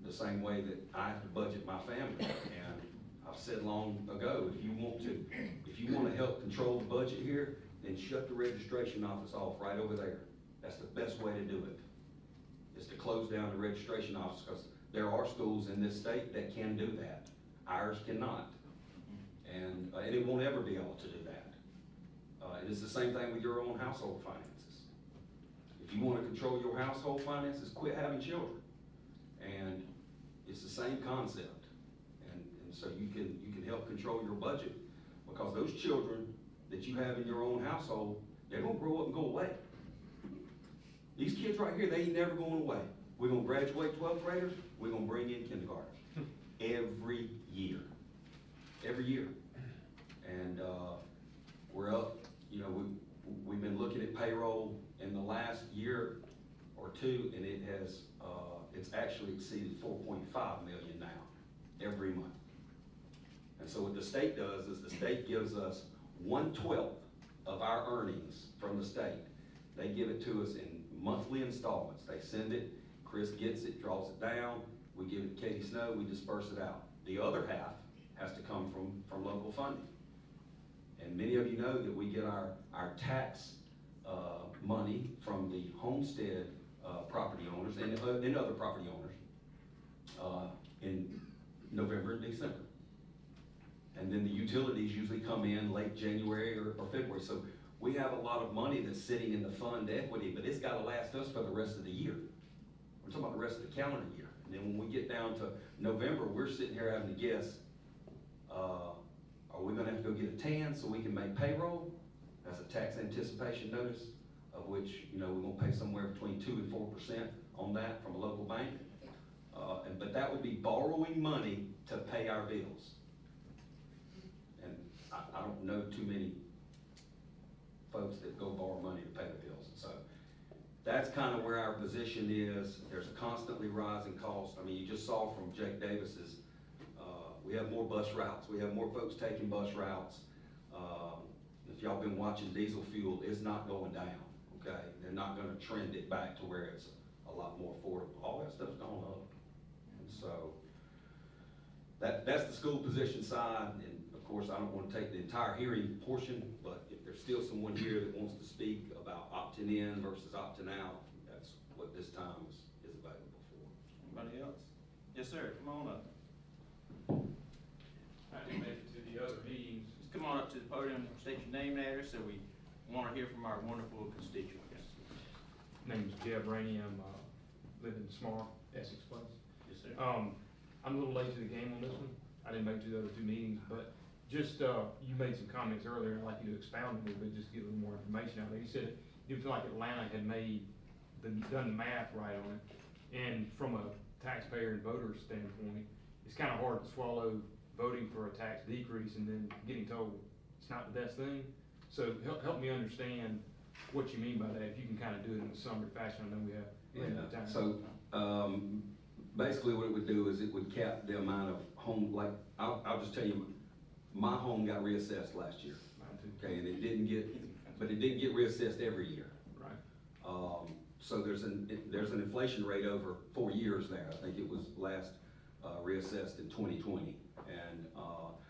the the same way that I have to budget my family. And I've said long ago, if you want to help control the budget here, then shut the registration office off right over there. That's the best way to do it, is to close down the registration office, because there are schools in this state that can do that. Ours cannot. And it won't ever be able to do that. And it's the same thing with your own household finances. If you want to control your household finances, quit having children. And it's the same concept. And so you can help control your budget, because those children that you have in your own household, they're gonna grow up and go away. These kids right here, they ain't never going away. We're gonna graduate 12th graders, we're gonna bring in kindergartners. Every year. Every year. And we're up, you know, we've been looking at payroll in the last year or two, and it has, it's actually exceeded 4.5 million now, every month. And so what the state does is the state gives us 1/12 of our earnings from the state. They give it to us in monthly installments. They send it, Chris gets it, draws it down, we give it to Katie Snow, we disperse it out. The other half has to come from local funding. And many of you know that we get our tax money from the homestead property owners and other property owners in November and December. And then the utilities usually come in late January or February. So we have a lot of money that's sitting in the fund equity, but it's gotta last us for the rest of the year. We're talking about the rest of the calendar year. And then when we get down to November, we're sitting here having to guess, are we gonna have to go get a TAN so we can make payroll? That's a tax anticipation notice, of which, you know, we're gonna pay somewhere between 2% and 4% on that from a local bank. But that would be borrowing money to pay our bills. And I don't know too many folks that go borrow money to pay the bills. And so that's kind of where our position is. There's a constantly rising cost. I mean, you just saw from Jake Davis's, we have more bus routes. We have more folks taking bus routes. If y'all been watching diesel fuel, it's not going down, okay? They're not gonna trend it back to where it's a lot more affordable. All that stuff's gone up. And so that's the school position side. And of course, I don't want to take the entire hearing portion, but if there's still someone here that wants to speak about opting in versus opting out, that's what this time is available for. Anybody else? Yes, sir, come on up. I didn't make it to the other meetings. Just come on up to the podium, state your name and address, so we want to hear from our wonderful constituents. Name's Jeb Rainey. I'm living in Smart, Essex Place. Yes, sir. I'm a little late to the game on this one. I didn't make it to the other two meetings, but just, you made some comments earlier, I'd like you to expound on it, but just give a little more information out there. You said you feel like Atlanta had done the math right on it. And from a taxpayer and voter standpoint, it's kind of hard to swallow voting for a tax decrease and then getting told it's not the best thing. So help me understand what you mean by that, if you can kind of do it in a summary fashion. I know we have limited time. So, basically what it would do is it would cap the amount of home, like, I'll just tell you, my home got reassessed last year. Mine too. Okay, and it didn't get reassessed every year. Right. So there's an inflation rate over 4 years there. I think it was last reassessed in 2020. And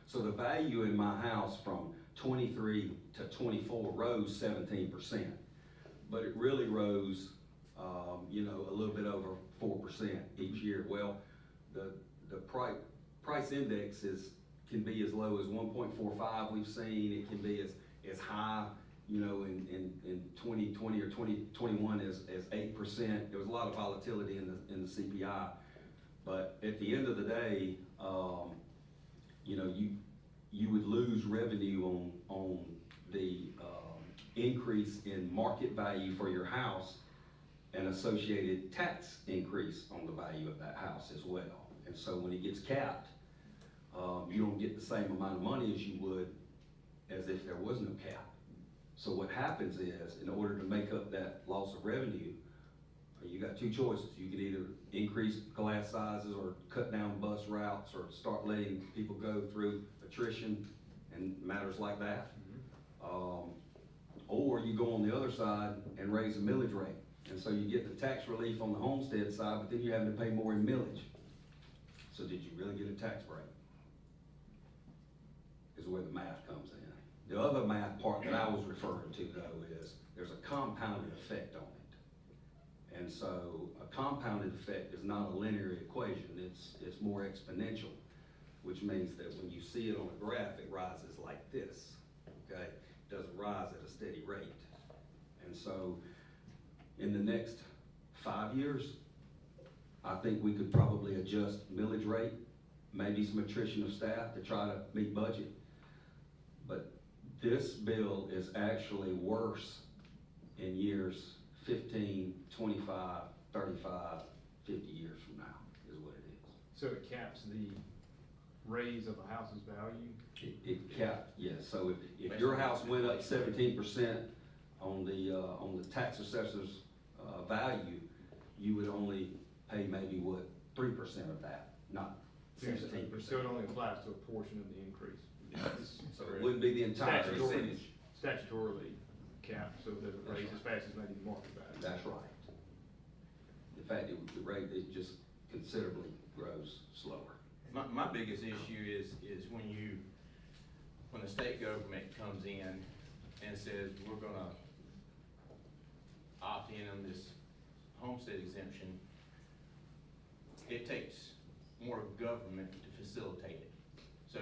so the value in my house from 23 to 24 rose 17%, but it really rose, you know, a little bit over 4% each year. Well, the price index can be as low as 1.45 we've seen. It can be as high, you know, in 2020 or 2021 as 8%. There was a lot of volatility in the CPI, but at the end of the day, you know, you would lose revenue on the increase in market value for your house and associated tax increase on the value of that house as well. And so when it gets capped, you don't get the same amount of money as you would as if there was no cap. So what happens is, in order to make up that loss of revenue, you got two choices. You can either increase class sizes or cut down bus routes or start letting people go through attrition and matters like that. Or you go on the other side and raise the millage rate. And so you get the tax relief on the homestead side, but then you're having to pay more in millage. So did you really get a tax break? Is where the math comes in. The other math part that I was referring to though is there's a compounded effect on it. And so a compounded effect is not a linear equation, it's more exponential, which means that when you see it on a graph, it rises like this, okay? It doesn't rise at a steady rate. And so in the next 5 years, I think we could probably adjust millage rate, maybe some attrition of staff to try to meet budget. But this bill is actually worse in years 15, 25, 35, 50 years from now, is what it is. So it caps the raise of a house's value? It capped, yes. So if your house went up 17% on the tax assessor's value, you would only pay maybe what, 3% of that, not 17%. So it only applies to a portion of the increase? Yes. So it wouldn't be the entire percentage. Statutorily capped, so that it raise as fast as maybe the market value? That's right. In fact, the rate, it just considerably grows slower. My biggest issue is when the state government comes in and says, we're gonna opt in on this homestead exemption, it takes more government to facilitate it. So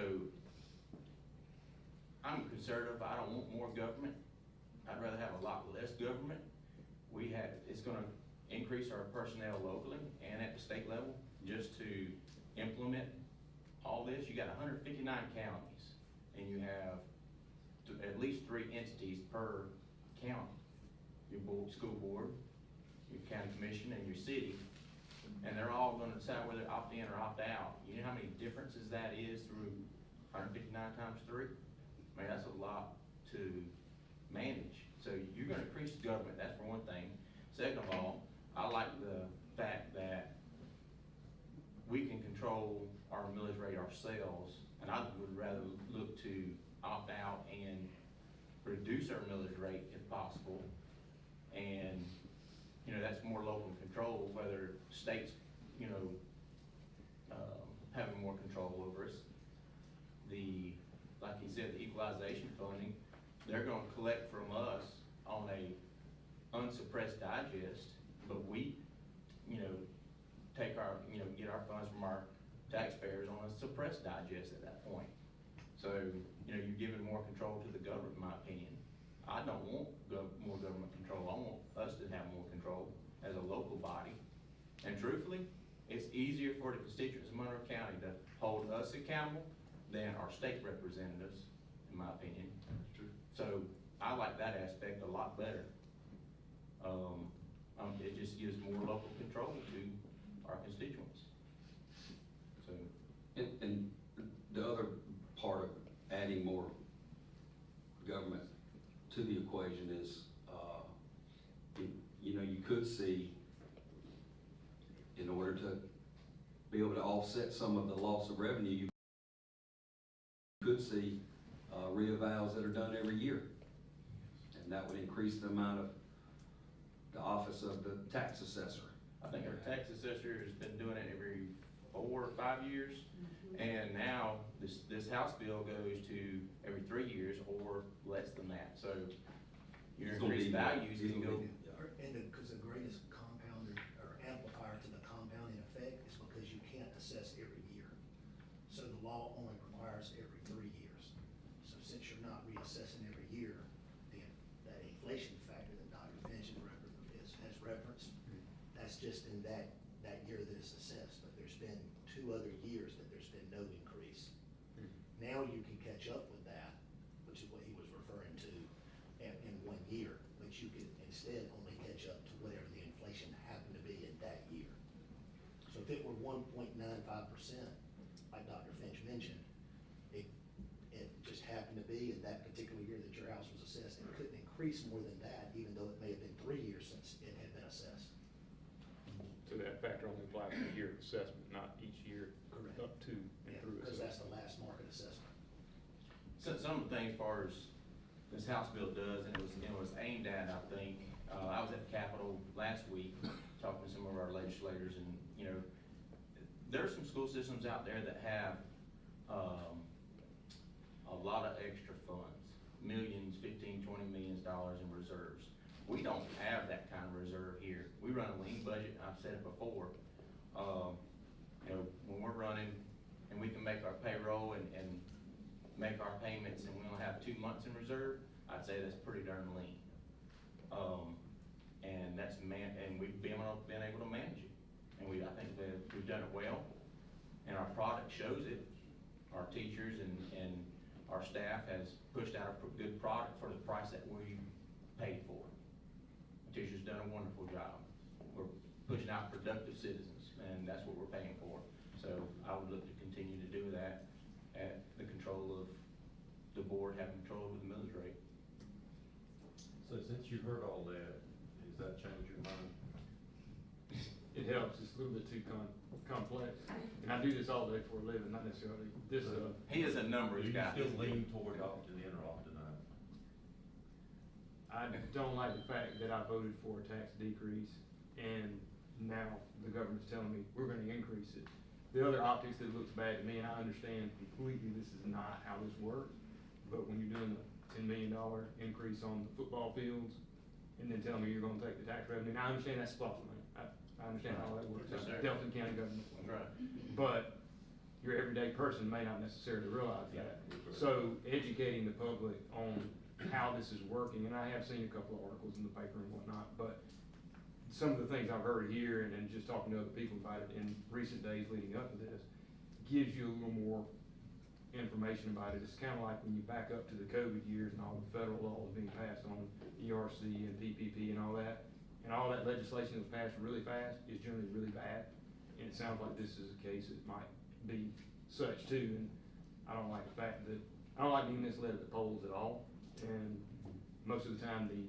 I'm conservative, I don't want more government. I'd rather have a lot less government. It's gonna increase our personnel locally and at the state level just to implement all this. You got 159 counties and you have at least 3 entities per county. Your school board, your county commission, and your city. And they're all gonna decide whether to opt in or opt out. You know how many differences that is through 159 times 3? I mean, that's a lot to manage. So you're gonna increase government, that's for one thing. Second of all, I like the fact that we can control our millage rate ourselves, and I would rather look to opt out and reduce our millage rate if possible. And, you know, that's more local control, whether states, you know, having more control over us. Like he said, the equalization funding, they're gonna collect from us on a unsuppressed digest, but we, you know, take our, you know, get our funds from our taxpayers on a suppressed digest at that point. So, you know, you're giving more control to the government, in my opinion. I don't want more government control. I want us to have more control as a local body. And truthfully, it's easier for the constituents of Monroe County to hold us accountable than our state representatives, in my opinion. So I like that aspect a lot better. It just gives more local control to our constituents. So. And the other part of adding more government to the equation is, you know, you could see, in order to be able to offset some of the loss of revenue, you could see reevals that are done every year. And that would increase the amount of the office of the tax assessor. I think our tax assessor has been doing it every 4 or 5 years. And now this House bill goes to every 3 years or less than that. So your increased values can go. And because the greatest compounder or amplifier to the compounding effect is because you can't assess every year. So the law only requires every 3 years. So since you're not reassessing every year, that inflation factor that Dr. Finch has referenced, that's just in that year that it's assessed. But there's been 2 other years that there's been no increase. Now you can catch up with that, which is what he was referring to, in 1 year. But you could instead only catch up to whatever the inflation happened to be in that year. So if it were 1.95%, like Dr. Finch mentioned, it just happened to be in that particular year that your house was assessed. It couldn't increase more than that, even though it may have been 3 years since it had been assessed. So that factor only applies to the year of assessment, not each year. Correct. Up to and through Because that's assessment. the last market assessment. So some of the things as far as this House bill does, and it was aimed at, I think, I was at the Capitol last week talking to some of our legislators, and you know, There are some school systems out there that have, a lot of extra funds, millions, 15, 20 million dollars in reserves. We don't have that kind of reserve here. We run a lean budget, I've said it before. You know, when we're running and we can make our payroll and make our payments and we only have 2 months in reserve, I'd say that's pretty darn lean. And that's and we've been able to manage it. And I think that we've done it well, and our product shows it. Our teachers and our staff has pushed out a good product for the price that we paid for. The teachers done a wonderful job. We're pushing out productive citizens, and that's what we're paying for. So I would look to continue to do that at the control of the board, having control of the millage rate. So since you heard all that, does that change your mind? It helps, it's a little bit too complex, and I do this all day for a living, not necessarily this, He is a numbers Do you guy. still lean toward opting in or opting out? I don't like the fact that I voted for a tax decrease, and now the government's telling me we're gonna increase it. The other optics that looks bad to me, and I understand completely this is not how this works, but when you're doing a $10 million increase on the football fields, and then telling me you're gonna take the tax revenue, now I understand that's SPOS money. I understand how that works, Yes, sir. Delton County government. That's right. But your everyday person may not necessarily realize that. So educating the public on how this is working, and I have seen a couple of articles in the paper and whatnot, but some of the things I've heard here and just talking to other people about it in recent days leading up to this, gives you a little more information about it. It's kind of like when you back up to the COVID years and all the federal laws being passed on ERC and PPP and all that. And all that legislation that was passed really fast is generally really bad. And it sounds like this is a case that might be such too. And I don't like the fact that, I don't like being misled at the polls at all. And most of the time, the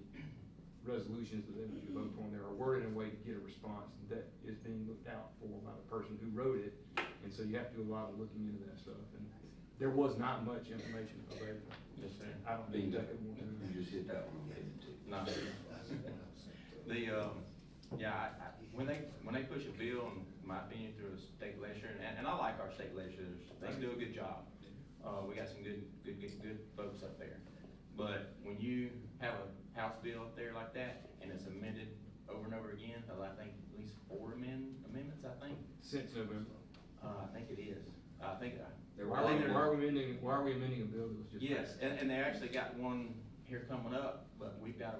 resolutions that they want you to vote for, there are worded in a way to get a response that is being looked out for by the person who wrote it. And so you have to do a lot of looking into that stuff. And there was not much information available. Yes, sir. I don't think that could want to. You just hit that one on the head too. No. When they push a bill, in my opinion, through a state legislature, and I like our state legislators, they do a good job. We got some good folks up there. But when you have a House bill up there like that, and it's amended over and over again, I think at least 4 amendments, I think. Since November. I think it is. I think. Why are we amending a bill that was just? Yes, and they actually got one here coming up, but we've got,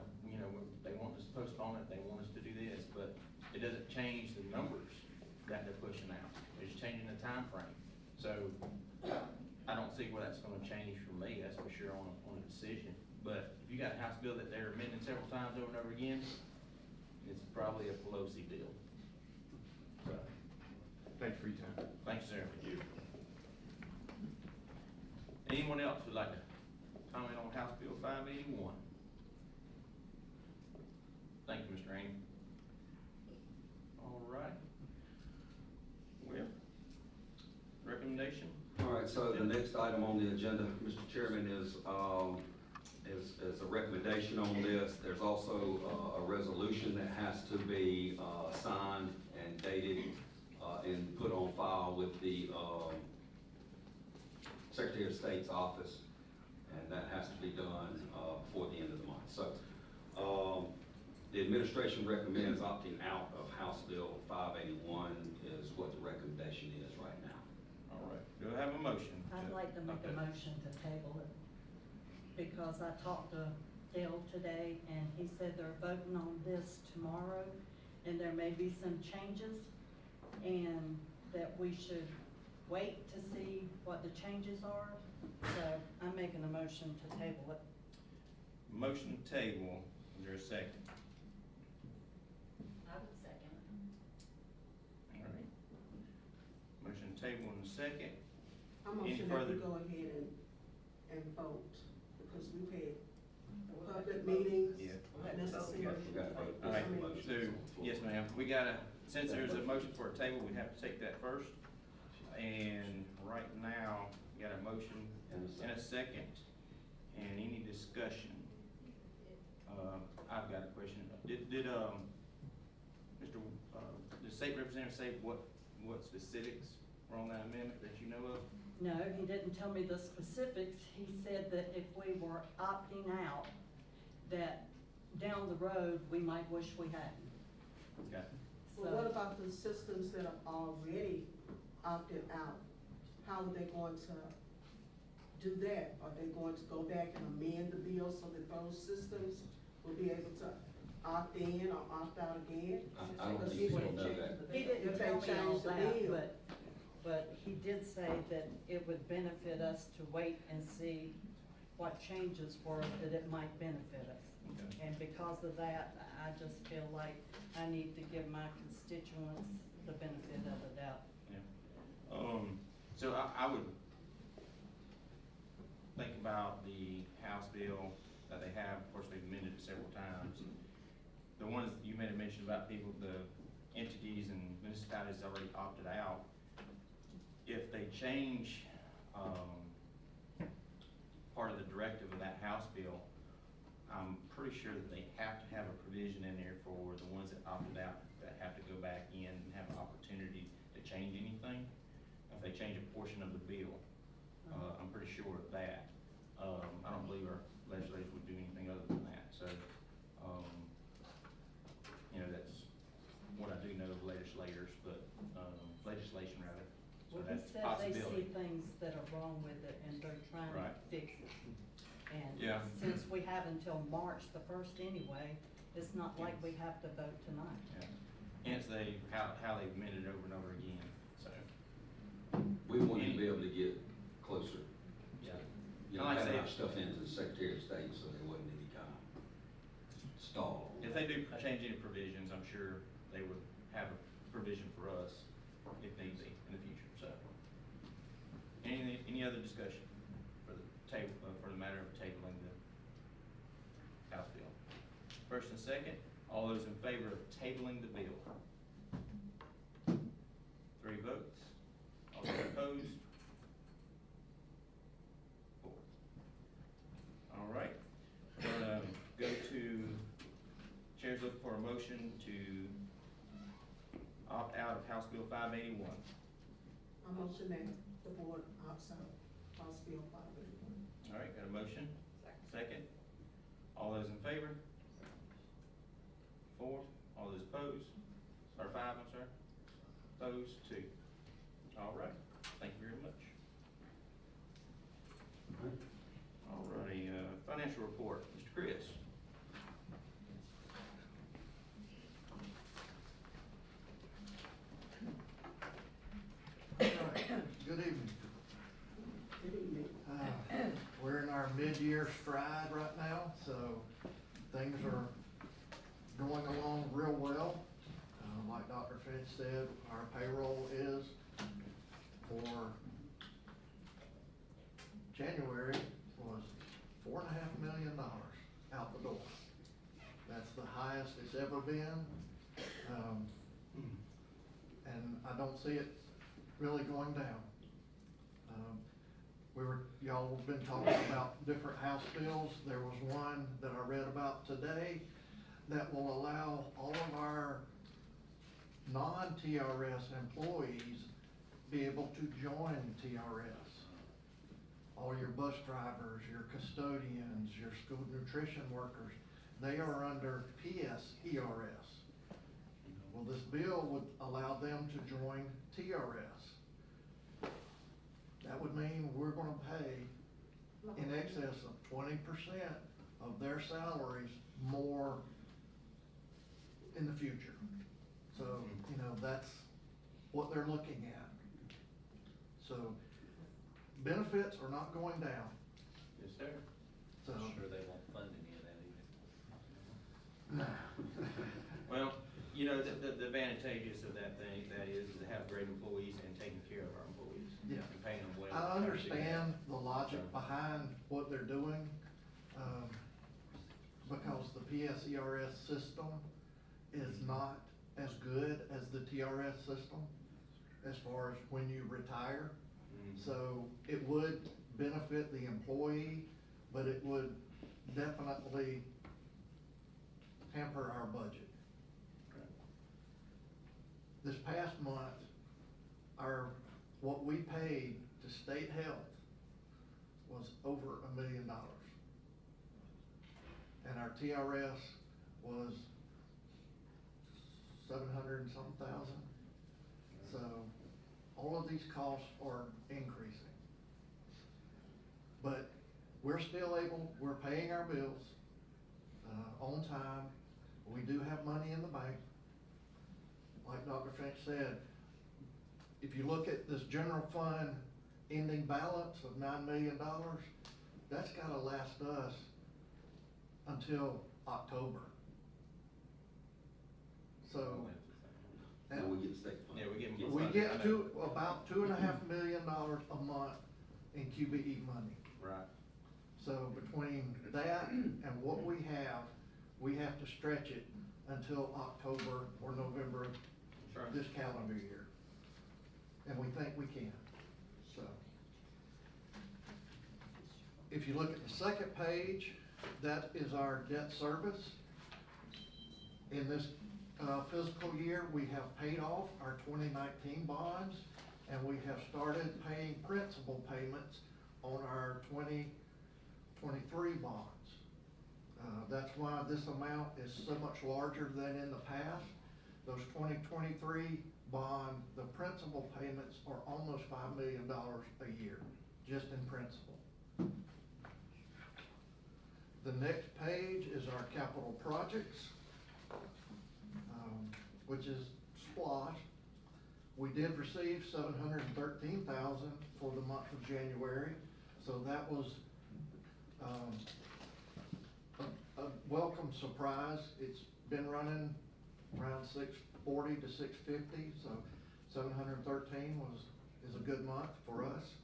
they want us to postpone it, they want us to do this, but it doesn't change the numbers that they're pushing out. It's changing the time frame. So I don't see where that's gonna change for me, that's for sure, on a decision. But if you got a House bill that they're amending several times over and over again, it's probably a Pelosi bill. So, Thanks for your time. thanks, sir. Anyone else would like to comment on House Bill 581? Thank you, Mr. Rainey. All right. Well, recommendation? All right, so the next item on the agenda, Mr. Chairman, is a recommendation on this. There's also a resolution that has to be signed and dated and put on file with the Secretary of State's office, and that has to be done before the end of the month. So the administration recommends opting out of House Bill 581 is what the recommendation is right now. All right. Do I have a motion? I'd like to make a motion to table it, because I talked to Dale today, and he said they're voting on this tomorrow, and there may be some changes, and that we should wait to see what the changes are. So I'm making a motion to table it. Motion to table. Is there a second? I would second. All right. Motion to table in a second. I Any motion that further? we go ahead and vote, because we've had public meetings, necessary. All right, so, yes, ma'am, we gotta, since there's a motion for a table, we have to take that first. And right now, we got a motion and a second, and any discussion? I've got a question. Did Mr. The state representative say what what specifics were on that amendment that you know of? No, he didn't tell me the specifics. He said that if we were opting out, that down the road, we might wish we hadn't. Okay. Well, what about the systems that are already opted out? How are they going to do that? Are they going to go back and amend the bill so that those systems will be able to opt in or opt out again? I don't Because think he we'll wouldn't know change that. the He bill. didn't If they tell me all change the that, bill. but he did say that it would benefit us to wait and see what changes were, that it might benefit us. Okay. And because of that, I just feel like I need to give my constituents the benefit of the doubt. So I would think about the House bill that they have, of course, they've amended it several times. The ones you made a mention about people, the entities and municipalities already opted out. If they change, part of the directive of that House bill, I'm pretty sure that they have to have a provision in there for the ones that opted out, that have to go back in and have an opportunity to change anything. If they change a portion of the bill, I'm pretty sure of that. I don't believe our legislators would do anything other than that, so, that's what I do know of legislators, but, legislation rather. So Well, he that's a said they see possibility. things that are wrong with it and they're trying to Right. fix it. And Yeah. since we have until March the 1st anyway, it's not like we have to vote tonight. Yeah. Hence how they've amended it over and over again, so. We want to be able to get closer. Yeah. You know, Like I having say- our stuff into the Secretary of State, so there wasn't any kind of stall. If they do change any provisions, I'm sure they would have a provision for us if need be in the future, so. Any other discussion for the table, for the matter of tabling the House bill? First and second, all those in favor of tabling the bill? 3 votes. All those opposed? 4. All right, we're gonna go to, chair's looking for a motion to opt out of House Bill 581. I motion that the board opts out House Bill 581. All right, got a motion? Second. All those in favor? 4. All those opposed? Or 5, I'm sorry. Opposed, 2. All right, thank you very much. All righty, financial report, Mr. Chris. Good evening. Good evening. We're in our mid-year stride right now, so things are going along real well. Like Dr. Finch said, our payroll is for January was $4.5 million out the door. That's the highest it's ever been. And I don't see it really going down. Y'all have been talking about different House bills. There was one that I read about today that will allow all of our non-TRS employees be able to join TRS. All your bus drivers, your custodians, your school nutrition workers, they are under PSERS. Well, this bill would allow them to join TRS. That would mean we're gonna pay in excess of 20% of their salaries more in the future. So, that's what they're looking at. So, benefits are not going down. Yes, sir. So, Sure they won't fund any of that either. no. Well, the advantageous of that is to have great employees and taking care of our employees. Yeah. And paying them well. I understand the logic behind what they're doing, because the PSERS system is not as good as the TRS system as far as when you retire. So it would benefit the employee, but it would definitely hamper our budget. This past month, what we paid to state health was over $1 million. And our TRS was 700 and some thousand. So all of these costs are increasing. But we're still able, we're paying our bills, on time. We do have money in the bank. Like Dr. Finch said, if you look at this general fund ending balance of $9 million, that's gotta last us until October. So, And we get state funds. Yeah, we get. we get to about $2.5 million a month in QBE money. Right. So between that and what we have to stretch it until October or November Sure. this calendar year. And we think we can, so. If you look at the second page, that is our debt service. In this fiscal year, we have paid off our 2019 bonds, and we have started paying principal payments on our 2023 bonds. That's why this amount is so much larger than in the past. Those 2023 bond, the principal payments are almost $5 million a year, just in principal. The next page is our capital projects, which is SPLOST. We did receive $713,000 for the month of January, so that was a welcome surprise. It's been running around 640 to 650, so 713 is a good month for us.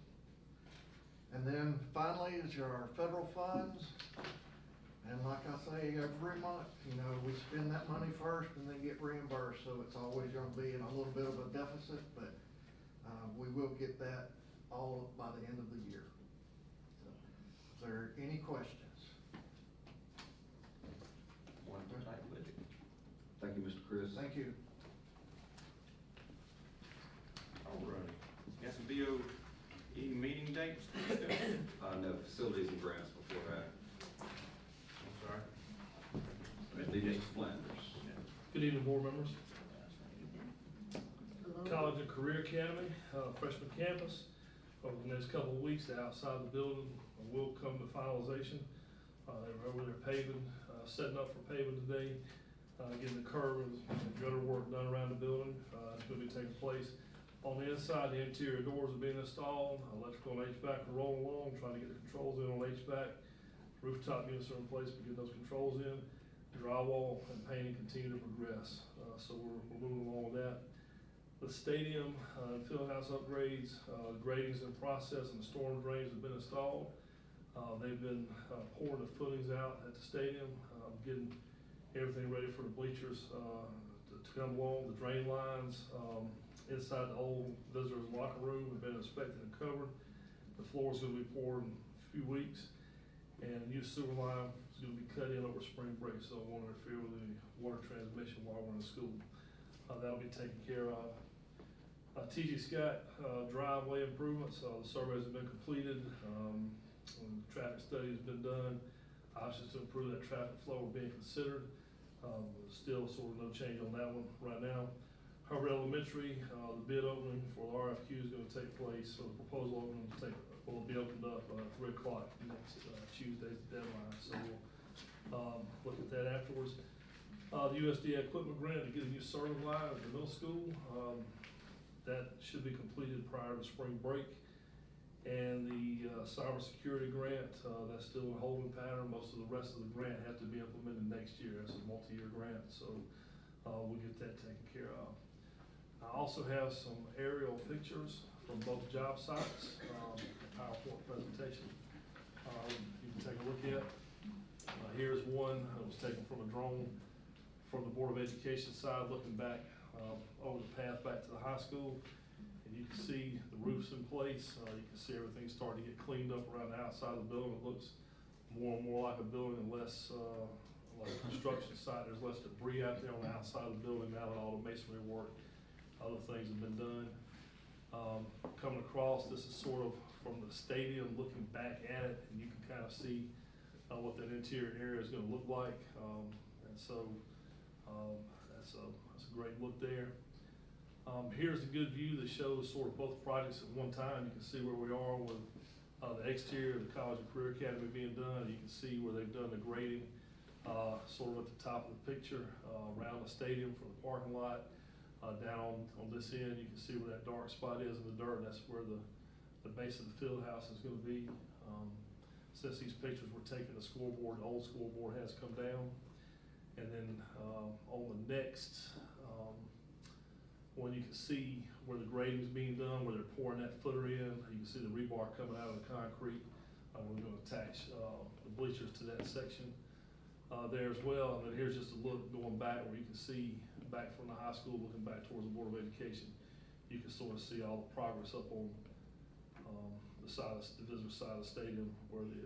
And then finally is our federal funds. And like I say, every month, you know, we spend that money first and then get reimbursed, so it's always gonna be in a little bit of a deficit, but we will get that all by the end of the year. So, is there any questions? Wonderful tight budget. Thank you, Mr. Chris. Thank you. All right. Got some BOE meeting dates? No, facilities and grants before that. I'm sorry. Mr. Flanders. Good evening, board members. College and Career Academy, freshman campus. Over the next couple of weeks, the outside of the building will come to finalization. They're over there paving, setting up for paving today, getting the curb and gutter work done around the building. It's gonna be taking place. On the inside, the interior doors are being installed, electrical and HVAC are rolling along, trying to get the controls in on HVAC. Rooftop units are in place, but getting those controls in. Drywall and painting continue to progress, so we're moving along with that. The stadium, field house upgrades, grading's in process and the storm drains have been installed. They've been pouring the footings out at the stadium, getting everything ready for the bleachers to come along. The drain lines inside the old visitors locker room have been inspected and covered. The floor's gonna be poured in a few weeks. And the new sewer line is gonna be cut in over spring break, so it won't interfere with any water transmission while we're in school. That'll be taken care of. TG Scott driveway improvements, the surveys have been completed, the traffic study has been done. Options to improve that traffic flow are being considered. Still sort of no change on that one right now. Hubbard Elementary, the bid opening for the RFQ is gonna take place, so the proposal opening will be opened up 3 o'clock next Tuesday's deadline, so we'll look at that afterwards. The USDA equipment grant to get a new server line at the middle school, that should be completed prior to spring break. And the cybersecurity grant, that's still a holding pattern. Most of the rest of the grant has to be implemented next year. It's a multi-year grant, so we'll get that taken care of. I also have some aerial pictures from both job sites, PowerPoint presentation. You can take a look at. Here's one that was taken from a drone from the Board of Education side, looking back over the path back to the high school. And you can see the roof's in place. You can see everything starting to get cleaned up around the outside of the building. It looks more and more like a building and less like a construction site. There's less debris out there on the outside of the building now that all the masonry work, other things have been done. coming across. This is sort of from the stadium looking back at it, and you can kind of see what that interior area is gonna look like. And so that's a great look there. Here's a good view that shows sort of both projects at one time. You can see where we are with the exterior of the College and Career Academy being done. You can see where they've done the grading, sort of at the top of the picture, around the stadium from the parking lot. Down on this end, you can see where that dark spot is in the dirt. That's where the base of the field house is gonna be. Since these pictures were taken, the scoreboard, the old scoreboard has come down. And then, on the next, one, you can see where the grading's being done, where they're pouring that footer in. You can see the rebar coming out of the concrete. We're gonna attach, the bleachers to that section, there as well. And then here's just a look going back where you can see back from the high school, looking back towards the Board of Education. You can sort of see all the progress up on, the side of, the visitor side of the stadium where the,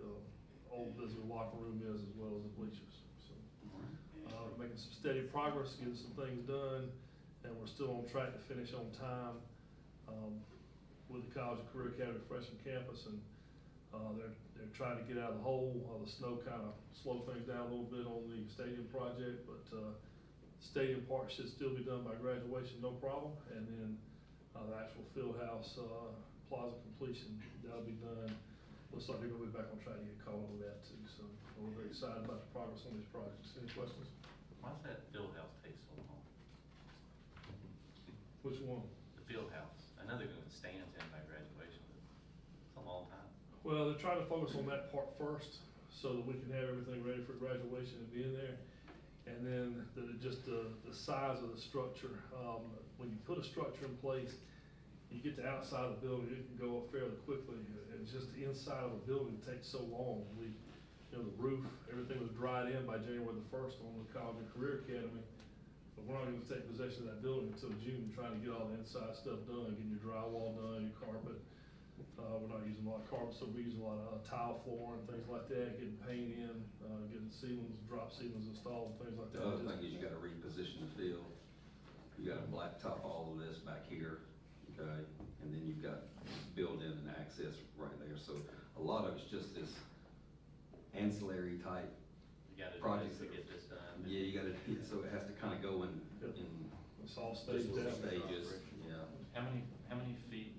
old visitor locker room is, as well as the bleachers. So, making some steady progress, getting some things done. And we're still on track to finish on time with the College and Career Academy freshman campus, and they're trying to get out of the hole. The snow kind of slowed things down a little bit on the stadium project, but stadium part should still be done by graduation, no problem. And then the actual field house plaza completion, that'll be done. Looks like they're gonna be back on track to get caught on that too. So we're very excited about the progress on these projects. Any questions? Why's that field house take so long? Which one? The field house. I know they're gonna stand in by graduation, but it's a long time. Well, they're trying to focus on that part first, so that we can have everything ready for graduation and be in there. And then just the size of the structure, when you put a structure in place, you get to outside of the building, it can go up fairly quickly. And just the inside of the building takes so long. The roof, everything was dried in by January the 1st on the College and Career Academy. But we're not gonna take possession of that building until June, trying to get all the inside stuff done, getting your drywall done, your carpet. We're not using a lot of carpet, so we're using a lot of tile floor and things like that, getting paint in, getting ceilings, drop ceilings installed, things like The that. other thing is you gotta reposition the field. You gotta blacktop all of this back here, okay? And then you've got built-in and access right there. So a lot of it's just this ancillary type You gotta do projects. this to get this done. Yeah, you gotta, so it has to kinda go in It's all just staged little out. stages, yeah. How many feet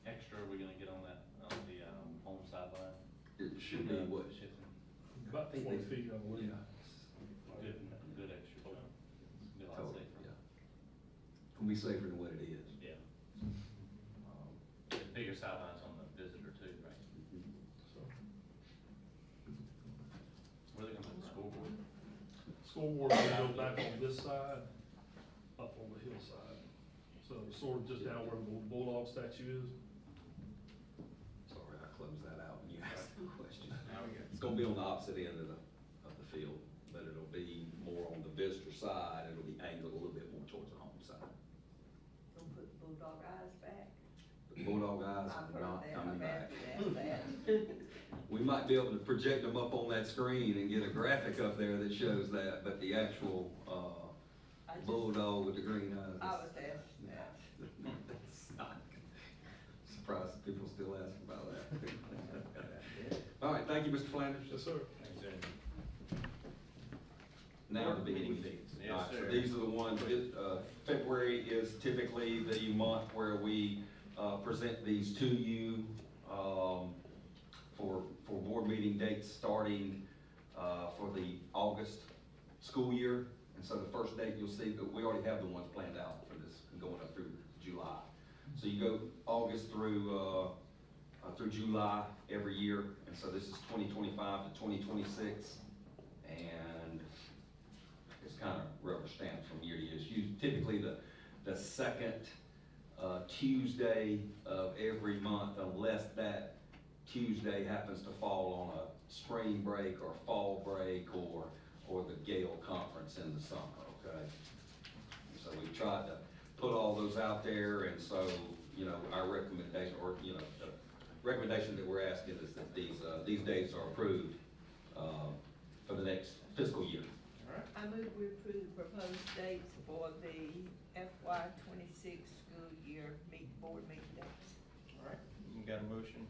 extra are we gonna get on that, on the, home sideline? It should be what? About 20 feet, I believe. Good extra, so it's be a lot Total, safer. yeah. It'll be safer than what it is. Yeah. Bigger sidelines on the visitor too, right? So, Where are they gonna put the scoreboard? scoreboard will go back on this side, up on the hillside. So sort of just down where the Bulldog statue is. Sorry, I closed that out when you asked the question. Now we go. It's gonna be on the opposite end of the field, but it'll be more on the visitor side. It'll be angled a little bit more towards the home side. Don't put bulldog eyes back. The Bulldog eyes I've are heard not that, coming I've back. asked that. We might be able to project them up on that screen and get a graphic up there that shows that, but the actual, I just- Bulldog with the green eyes. I was asked that. That's not, surprised people still ask about that. All right, thank you, Mr. Flanders. Yes, sir. Now the beginning dates. Yes, All right, so sir. these are the ones, February is typically the month where we, present these to you, for board meeting dates starting, for the August school year. And so the first date, you'll see that we already have the ones planned out for this, going up through July. So you go August through July every year, and so this is 2025 to 2026. And it's kind of rubber stamped from year to year. It's typically the second Tuesday of every month, unless that Tuesday happens to fall on a spring break or fall break or the Gale conference in the summer, okay? So we tried to put all those out there, and so, our recommendation, or, the recommendation that we're asking is that these dates are approved, for the next fiscal year. I move we approve the proposed dates for the FY '26 school year board meeting dates. got a motion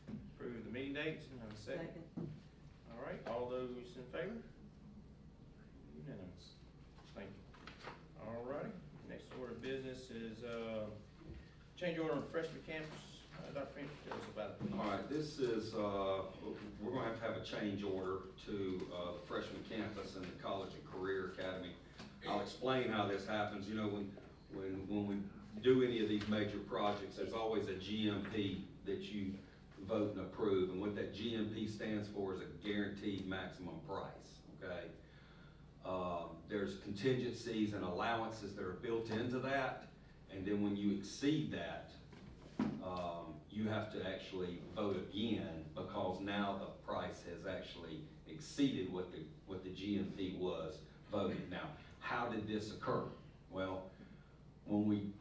to approve the meeting dates, and have a second. All right, all those in favor? Unanimous. Thank you. All righty, next order of business is, change order on freshman campus. Dr. Finch, tell us about it. All right, this is, we're gonna have a change order to, the freshman campus and the College and Career Academy. I'll explain how this happens. You know, when we do any of these major projects, there's always a GMP that you vote and approve, and what that GMP stands for is a guaranteed maximum price, okay? There's contingencies and allowances that are built into that, and then when you exceed that, you have to actually vote again, because now the price has actually exceeded what the GMP was voted. Now, how did this occur? Well, when we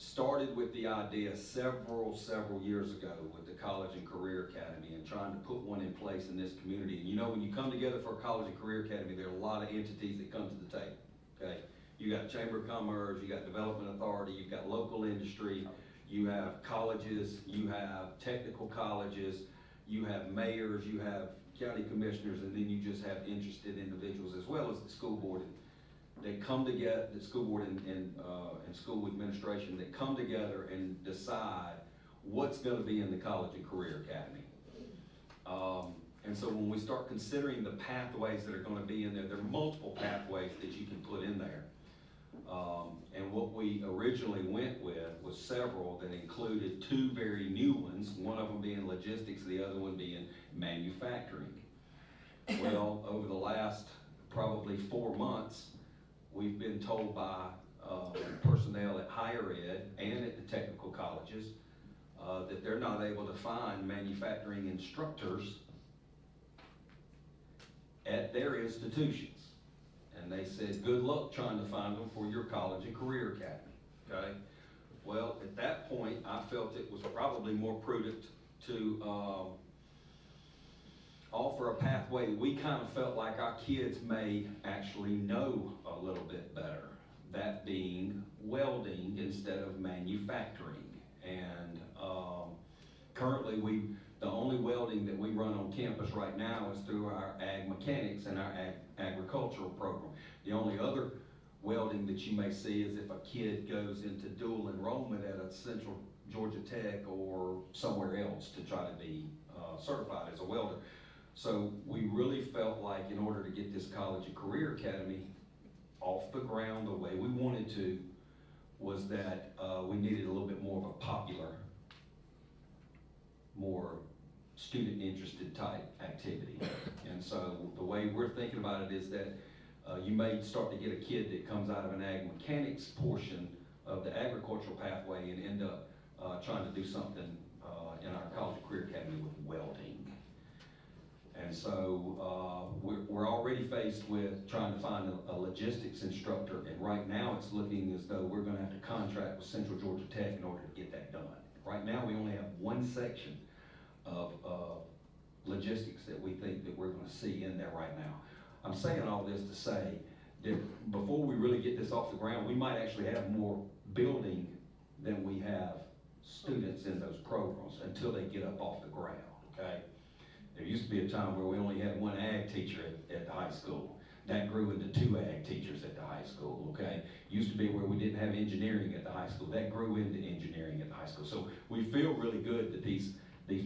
started with the idea several years ago with the College and Career Academy and trying to put one in place in this community, and you know, when you come together for a College and Career Academy, there are a lot of entities that come to the table, okay? You got Chamber of Commerce, you got Development Authority, you've got local industry, you have colleges, you have technical colleges, you have mayors, you have county commissioners, and then you just have interested individuals as well as the school board. They come together, the school board and school administration, they come together and decide what's gonna be in the College and Career Academy. And so when we start considering the pathways that are gonna be in there are multiple pathways that you can put in there. And what we originally went with was several that included two very new ones, one of them being logistics, the other one being manufacturing. Well, over the last probably 4 months, we've been told by personnel at higher ed and at the technical colleges that they're not able to find manufacturing instructors at their institutions. And they said, good luck trying to find them for your College and Career Academy, okay? Well, at that point, I felt it was probably more prudent to offer a pathway we kind of felt like our kids may actually know a little bit better. That being welding instead of manufacturing. And currently, the only welding that we run on campus right now is through our ag mechanics and our agricultural program. The only other welding that you may see is if a kid goes into dual enrollment at a Central Georgia Tech or somewhere else to try to be certified as a welder. So we really felt like in order to get this College and Career Academy off the ground the way we wanted to, was that we needed a little bit more of a popular, more student interested type activity. And so the way we're thinking about it is that you may start to get a kid that comes out of an ag mechanics portion of the agricultural pathway and end up trying to do something in our College and Career Academy with welding. And so we're already faced with trying to find a logistics instructor, and right now it's looking as though we're gonna have to contract with Central Georgia Tech in order to get that done. Right now we only have one section of logistics that we think that we're gonna see in there right now. I'm saying all this to say that before we really get this off the ground, we might actually have more building than we have students in those programs until they get up off the ground, okay? There used to be a time where we only had one ag teacher at the high school. That grew into 2 ag teachers at the high school, okay? Used to be where we didn't have engineering at the high school. That grew into engineering at the high school. So we feel really good that these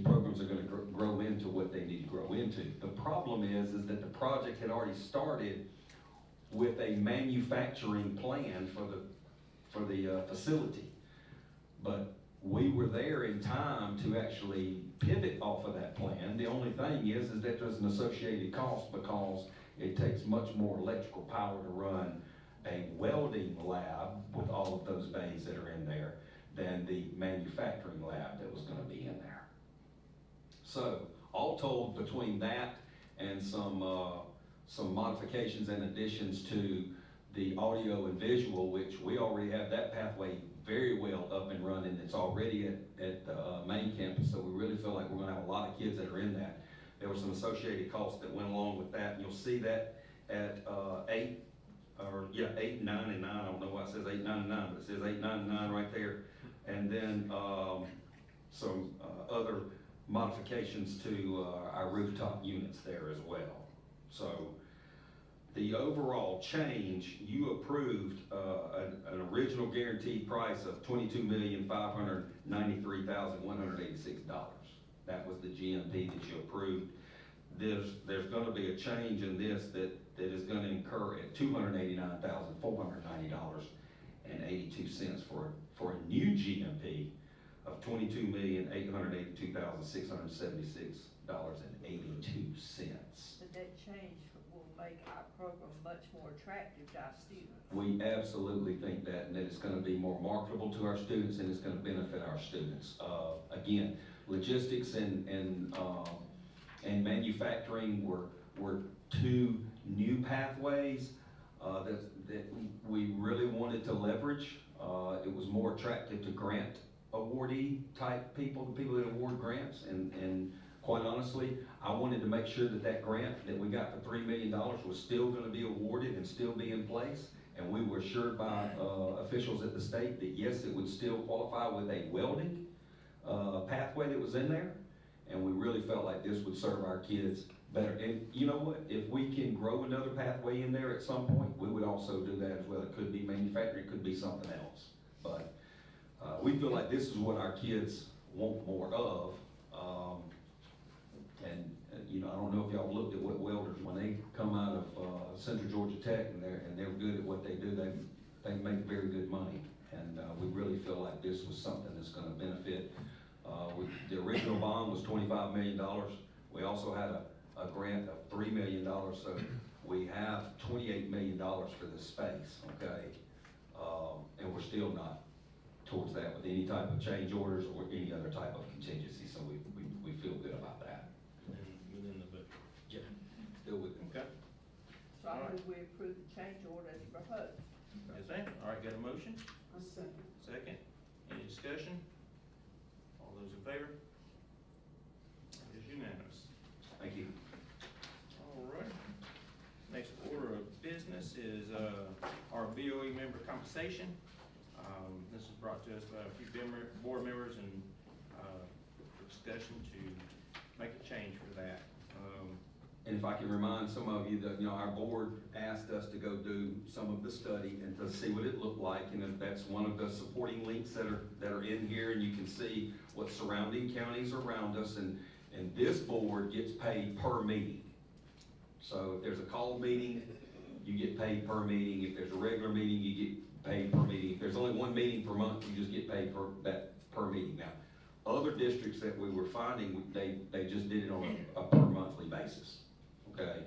programs are gonna grow into what they need to grow into. The problem is that the project had already started with a manufacturing plan for the facility. But we were there in time to actually pivot off of that plan. The only thing is that there's an associated cost because it takes much more electrical power to run a welding lab with all of those bays that are in there than the manufacturing lab that was gonna be in there. So, all told, between that and some modifications and additions to the audio and visual, which we already have that pathway very well up and running. It's already at the main campus, so we really feel like we're gonna have a lot of kids that are in that. There were some associated costs that went along with that, and you'll see that at 8, 9, and 9. I don't know why it says 8, 9, and 9, but it says 8, 9, and 9 right there. And then some other modifications to our rooftop units there as well. So the overall change, you approved an original guaranteed price of $22,593,186. That was the GMP that you approved. There's gonna be a change in this that is gonna incur at $289,490.82 for a new GMP of $22,802,676.82. But that change will make our program much more attractive to our students. We absolutely think that, and that it's gonna be more marketable to our students, and it's gonna benefit our students. Again, logistics and manufacturing were two new pathways that we really wanted to leverage. It was more attractive to grant awardee type people, the people that award grants, and quite honestly, I wanted to make sure that that grant that we got for $3 million was still gonna be awarded and still be in place. And we were assured by officials at the state that yes, it would still qualify with a welding pathway that was in there. And we really felt like this would serve our kids better. And you know what? If we can grow another pathway in there at some point, we would also do that as well. It could be manufacturing, it could be something else. But we feel like this is what our kids want more of. You know, I don't know if y'all looked at what welders, when they come out of Central Georgia Tech and they're good at what they do, they make very good money. And we really feel like this was something that's gonna benefit. The original bond was $25 million. We also had a grant of $3 million, so we have $28 million for this space, okay? And we're still not towards that with any type of change orders or any other type of contingency, so we feel good about that. Within the budget. Yeah, still with them. Okay. So I move we approve the change order as proposed. Yes, ma'am. All right, got a motion? A second. Second. Any discussion? All those in favor? It is unanimous. Thank you. All right. Next order of business is our BOE member compensation. This was brought to us by a few board members and discussion to make a change for that. And if I can remind some of you that, you know, our board asked us to go do some of the study and to see what it looked like, and if that's one of the supporting links that are in here, and you can see what surrounding counties around us, and this board gets paid per meeting. So if there's a called meeting, you get paid per meeting. If there's a regular meeting, you get paid per meeting. If there's only one meeting per month, you just get paid per meeting. Now, other districts that we were finding, they just did it on a per monthly basis, okay?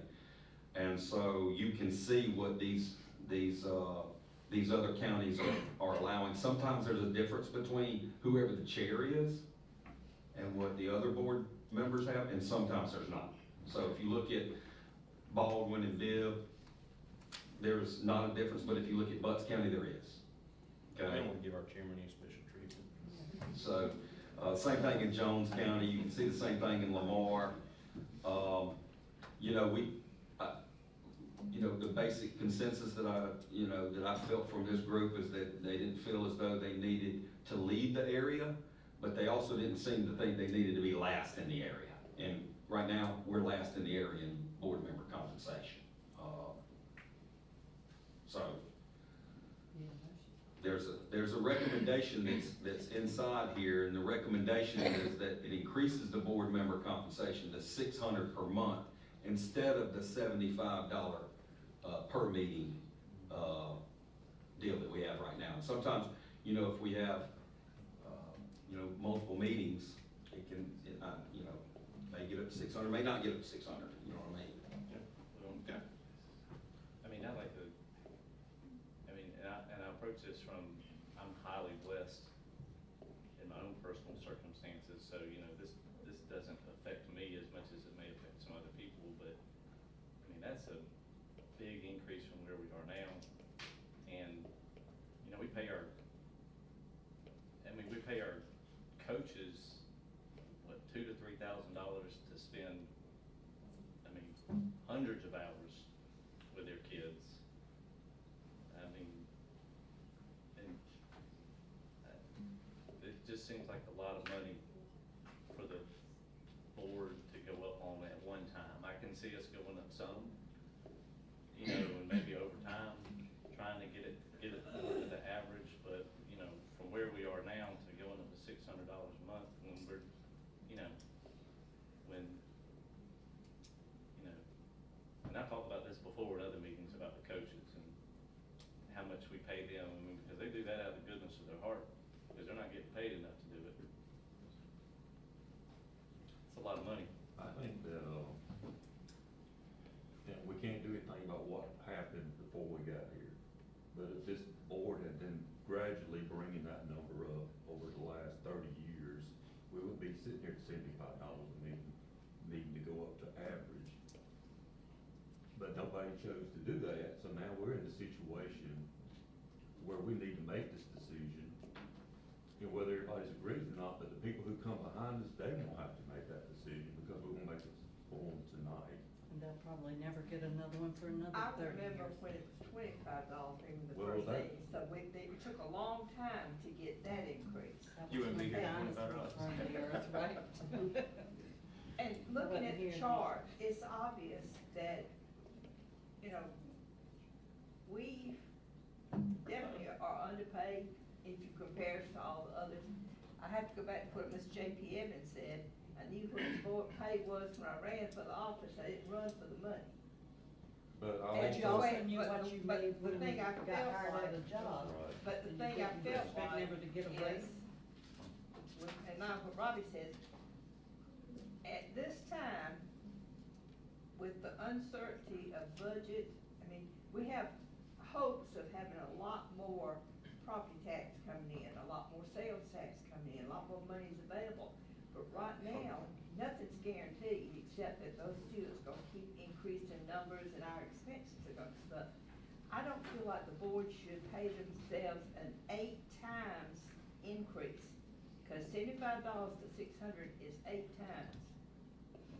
And so you can see what these other counties are allowing. Sometimes there's a difference between whoever the chair is and what the other board members have, and sometimes there's not. So if you look at Baldwin and Bibb, there's not a difference, but if you look at Butts County, there is. Okay? I don't want to give our chairman any special treatment. So, same thing in Jones County, you can see the same thing in Lamar. You know, the basic consensus that I felt from this group is that they didn't feel as though they needed to lead the area, but they also didn't seem to think they needed to be last in the area. And right now, we're last in the area in board member compensation. So, there's a recommendation that's inside here, and the recommendation is that it increases the board member compensation to $600 per month instead of the $75 per meeting deal that we have right now. And sometimes, you know, if we have multiple meetings, it may get up to 600, may not get up to 600. You know what I mean? Okay. I mean, and I approach this from, I'm highly blessed in my own personal circumstances, so, you know, this doesn't affect me as much as it may affect some other people, but, I mean, that's a big increase from where we are now. And, you know, we pay our coaches, what, $2,000 to $3,000 to spend, I mean, hundreds of hours with their kids. I mean, and it just seems like a lot of money can see us going up some, you know, and maybe over time, trying to get it more to the average, but, you know, from where we are now to going up to $600 a month, when we're, you know, when, you know, and I've talked about this before in other meetings about the coaches and how much we pay them, I mean, because they do that out of the goodness of their heart, because they're not getting paid enough to do it. It's a lot of money. I think that, yeah, we can't do anything about what happened before we got here. But if this board had been gradually bringing that number up over the last 30 years, we would be sitting here at $75 a meeting, needing to go up to average. But nobody chose to do that, so now we're in a situation where we need to make this decision. And whether everybody agrees or not, but the people who come behind us, they won't have to make that decision because we won't make it for them tonight. And they'll probably never get another one for another I 30 remember years. when it was $25 even the Well, first that- thing, so it took a long time to get that increase. That You was wouldn't be when here at dinosaurs 25 roamed the earth, right? And looking wasn't at here the then. chart, it's obvious that, you know, we definitely are underpaid if you compare us to all the others. I have to go back to what Ms. J.P. Evans said. I knew what the board pay was when I ran for the office. I didn't run for the money. But And I you also also, knew what you but made the when thing you I got felt hired like- out of the job. right, But the And thing you I couldn't felt expect like never to get a is, raise. and now what Robbie says, at this time, with the uncertainty of budget, I mean, we have hopes of having a lot more property tax coming in, a lot more sales tax coming in, a lot more money is available. But right now, nothing's guaranteed, except that those students are gonna keep increasing numbers and our expenses are gonna stuff. I don't feel like the board should pay themselves an 8 times increase, cause $75 to 600 is 8 times.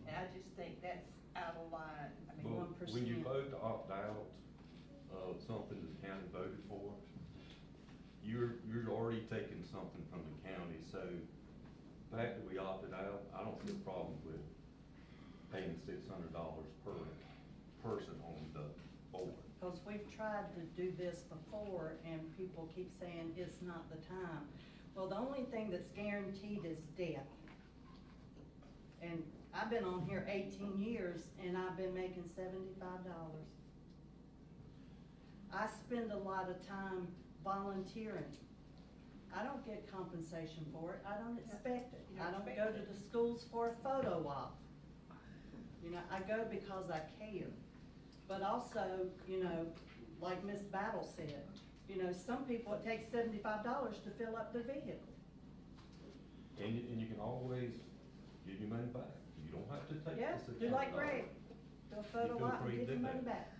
And I just think that's out of line, I mean, but 1%. when you vote to opt out of something the county voted for, you're already taking something from the county, so the fact that we opted out, I don't see a problem with paying $600 per person on the board. Because we've tried to do this before and people keep saying it's not the time. Well, the only thing that's guaranteed is death. And I've been on here 18 years and I've been making $75. I spend a lot of time volunteering. I don't get compensation for it, I don't expect it. You I don't don't go expect to it. the schools for a photo op. You know, I go because I care. But also, you know, like Miss Battle said, you know, some people, it takes $75 to fill up their vehicle. And you can always give your money back. You don't have to take Yeah, the $600. do like Greg, do a photo feel op and free to get your do money that. back.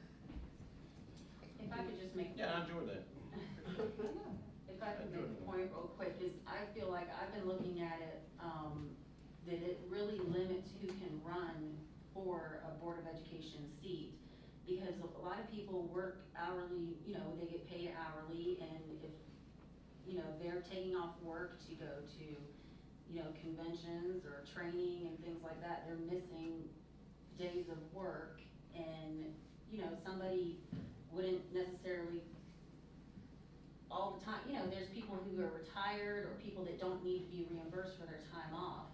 If I could just make. Yeah, I enjoyed that. If I could make a point real quick, is I feel like I've been looking at it, that it really limits who can run for a Board of Education seat. Because a lot of people work hourly, you know, they get paid hourly, and if, you know, they're taking off work to go to, you know, conventions or training and things like that, they're missing days of work, and, you know, somebody wouldn't necessarily all the time, you know, there's people who are retired or people that don't need to be reimbursed for their time off,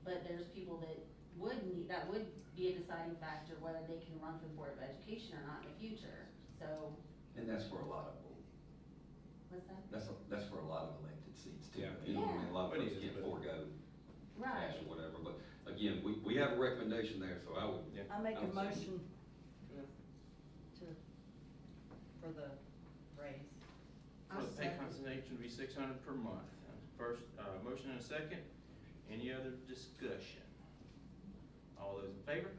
but there's people that would need, that would be a deciding factor whether they can run for the Board of Education or not in the future, so. And that's for a lot of them. What's that? That's for a lot of elected seats too. Yeah. You know, I mean, a lot of But folks it is, can't but- forego Right. cash or whatever, but again, we have a recommendation there, so I would. I make a I would say- motion for the raise. For the pay compensation to be $600 per month. First, motion and a second. Any other discussion? All those in favor?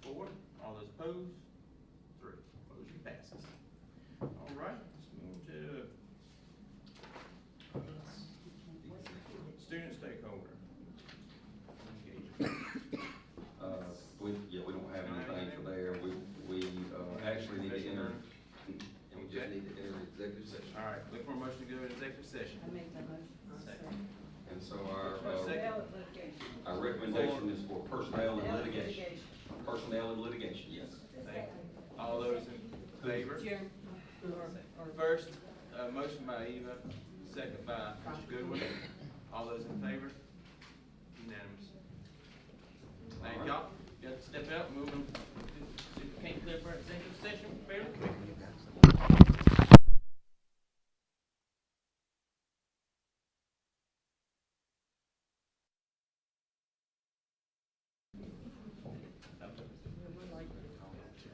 4. All those opposed? 3. Motion passes. All right, let's move to student stakeholder engagement. We don't have anything for there. We actually need to enter, and we just need to enter executive session. All right, look for a motion to go into executive session. I make that motion. Second. And so our, Second. Ballot litigation. Our recommendation is for personnel and litigation. Personnel and litigation, yes. Thank you. All those in favor? First, motion by Eva, second by Mr. Goodwin. All those in favor? Unanimous. Thank y'all. Got to step out, move them. See if we can't clear for executive session fairly quick.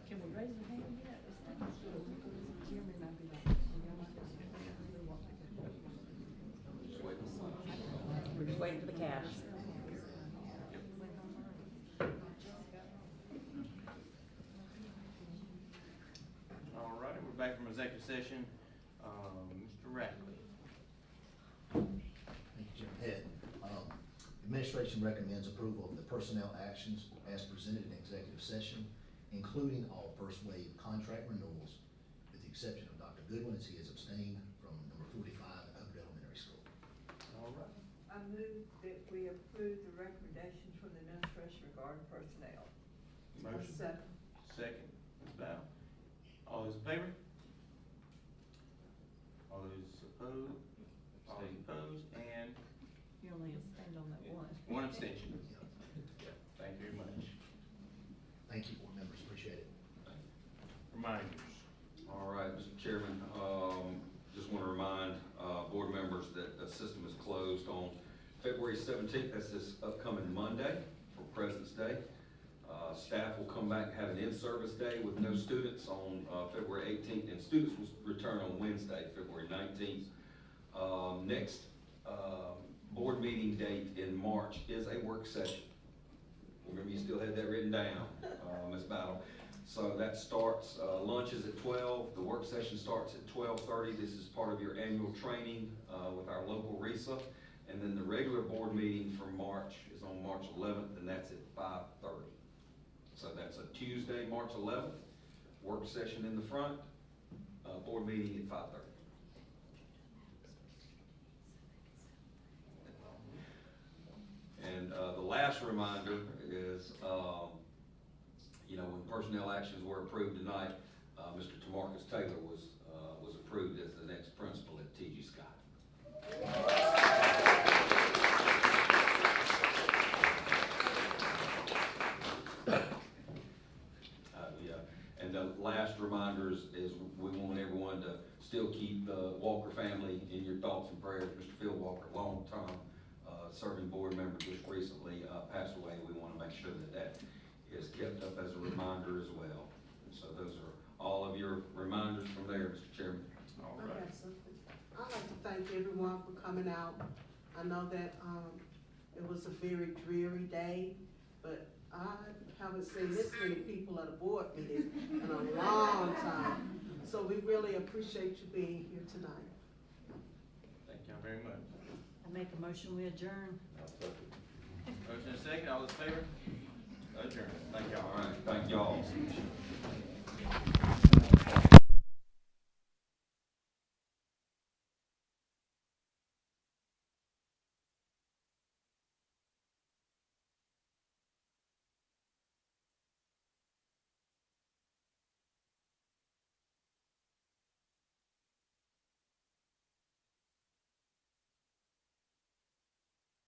Can we raise the hand yet? We're just waiting for the cash. All righty, we're back from executive session. Mr. Ratcliffe. Thank you, Jim Head. Administration recommends approval of the personnel actions as presented in executive session, including all first wave contract renewals, with the exception of Dr. Goodwin, as he has abstained from number 45 at Hubbard Elementary School. All right. I move that we approve the recommendations from the administration regarding personnel. Motion. Second. Second, Ms. Val. All those in favor? All those opposed? All those opposed, and You only abstained on that one. one abstention. Thank you very much. Thank you, board members, appreciate it. Reminders. All right, Mr. Chairman, just want to remind board members that the system is closed on February 17th. That's this upcoming Monday for President's Day. Staff will come back and have an in-service day with no students on February 18th, and students will return on Wednesday, February 19th. Next board meeting date in March is a work session. Remember, you still had that written down, Ms. Battle. So that starts, lunch is at 12, the work session starts at 12:30. This is part of your annual training with our local RESA. And then the regular board meeting for March is on March 11th, and that's at 5:30. So that's a Tuesday, March 11th, work session in the front, board meeting at 5:30. And the last reminder is, when personnel actions were approved tonight, Mr. Tamarcus Taylor was approved as the next principal at T.G. Scott. And the last reminder is we want everyone to still keep the Walker family in your thoughts and prayers. Mr. Phil Walker, long-time serving board member, just recently passed away. We want to make sure that is kept up as a reminder as well. So those are all of your reminders from there, Mr. Chairman. All I right. have something. I'd like to thank everyone for coming out. I know that, it was a very dreary day, but I haven't seen this many people at a board meeting in a long time. So we really appreciate you being here tonight. Thank y'all very much. I make a motion, we adjourn. Motion and second, all those in favor? Adjourned. Thank y'all. All right, thank y'all.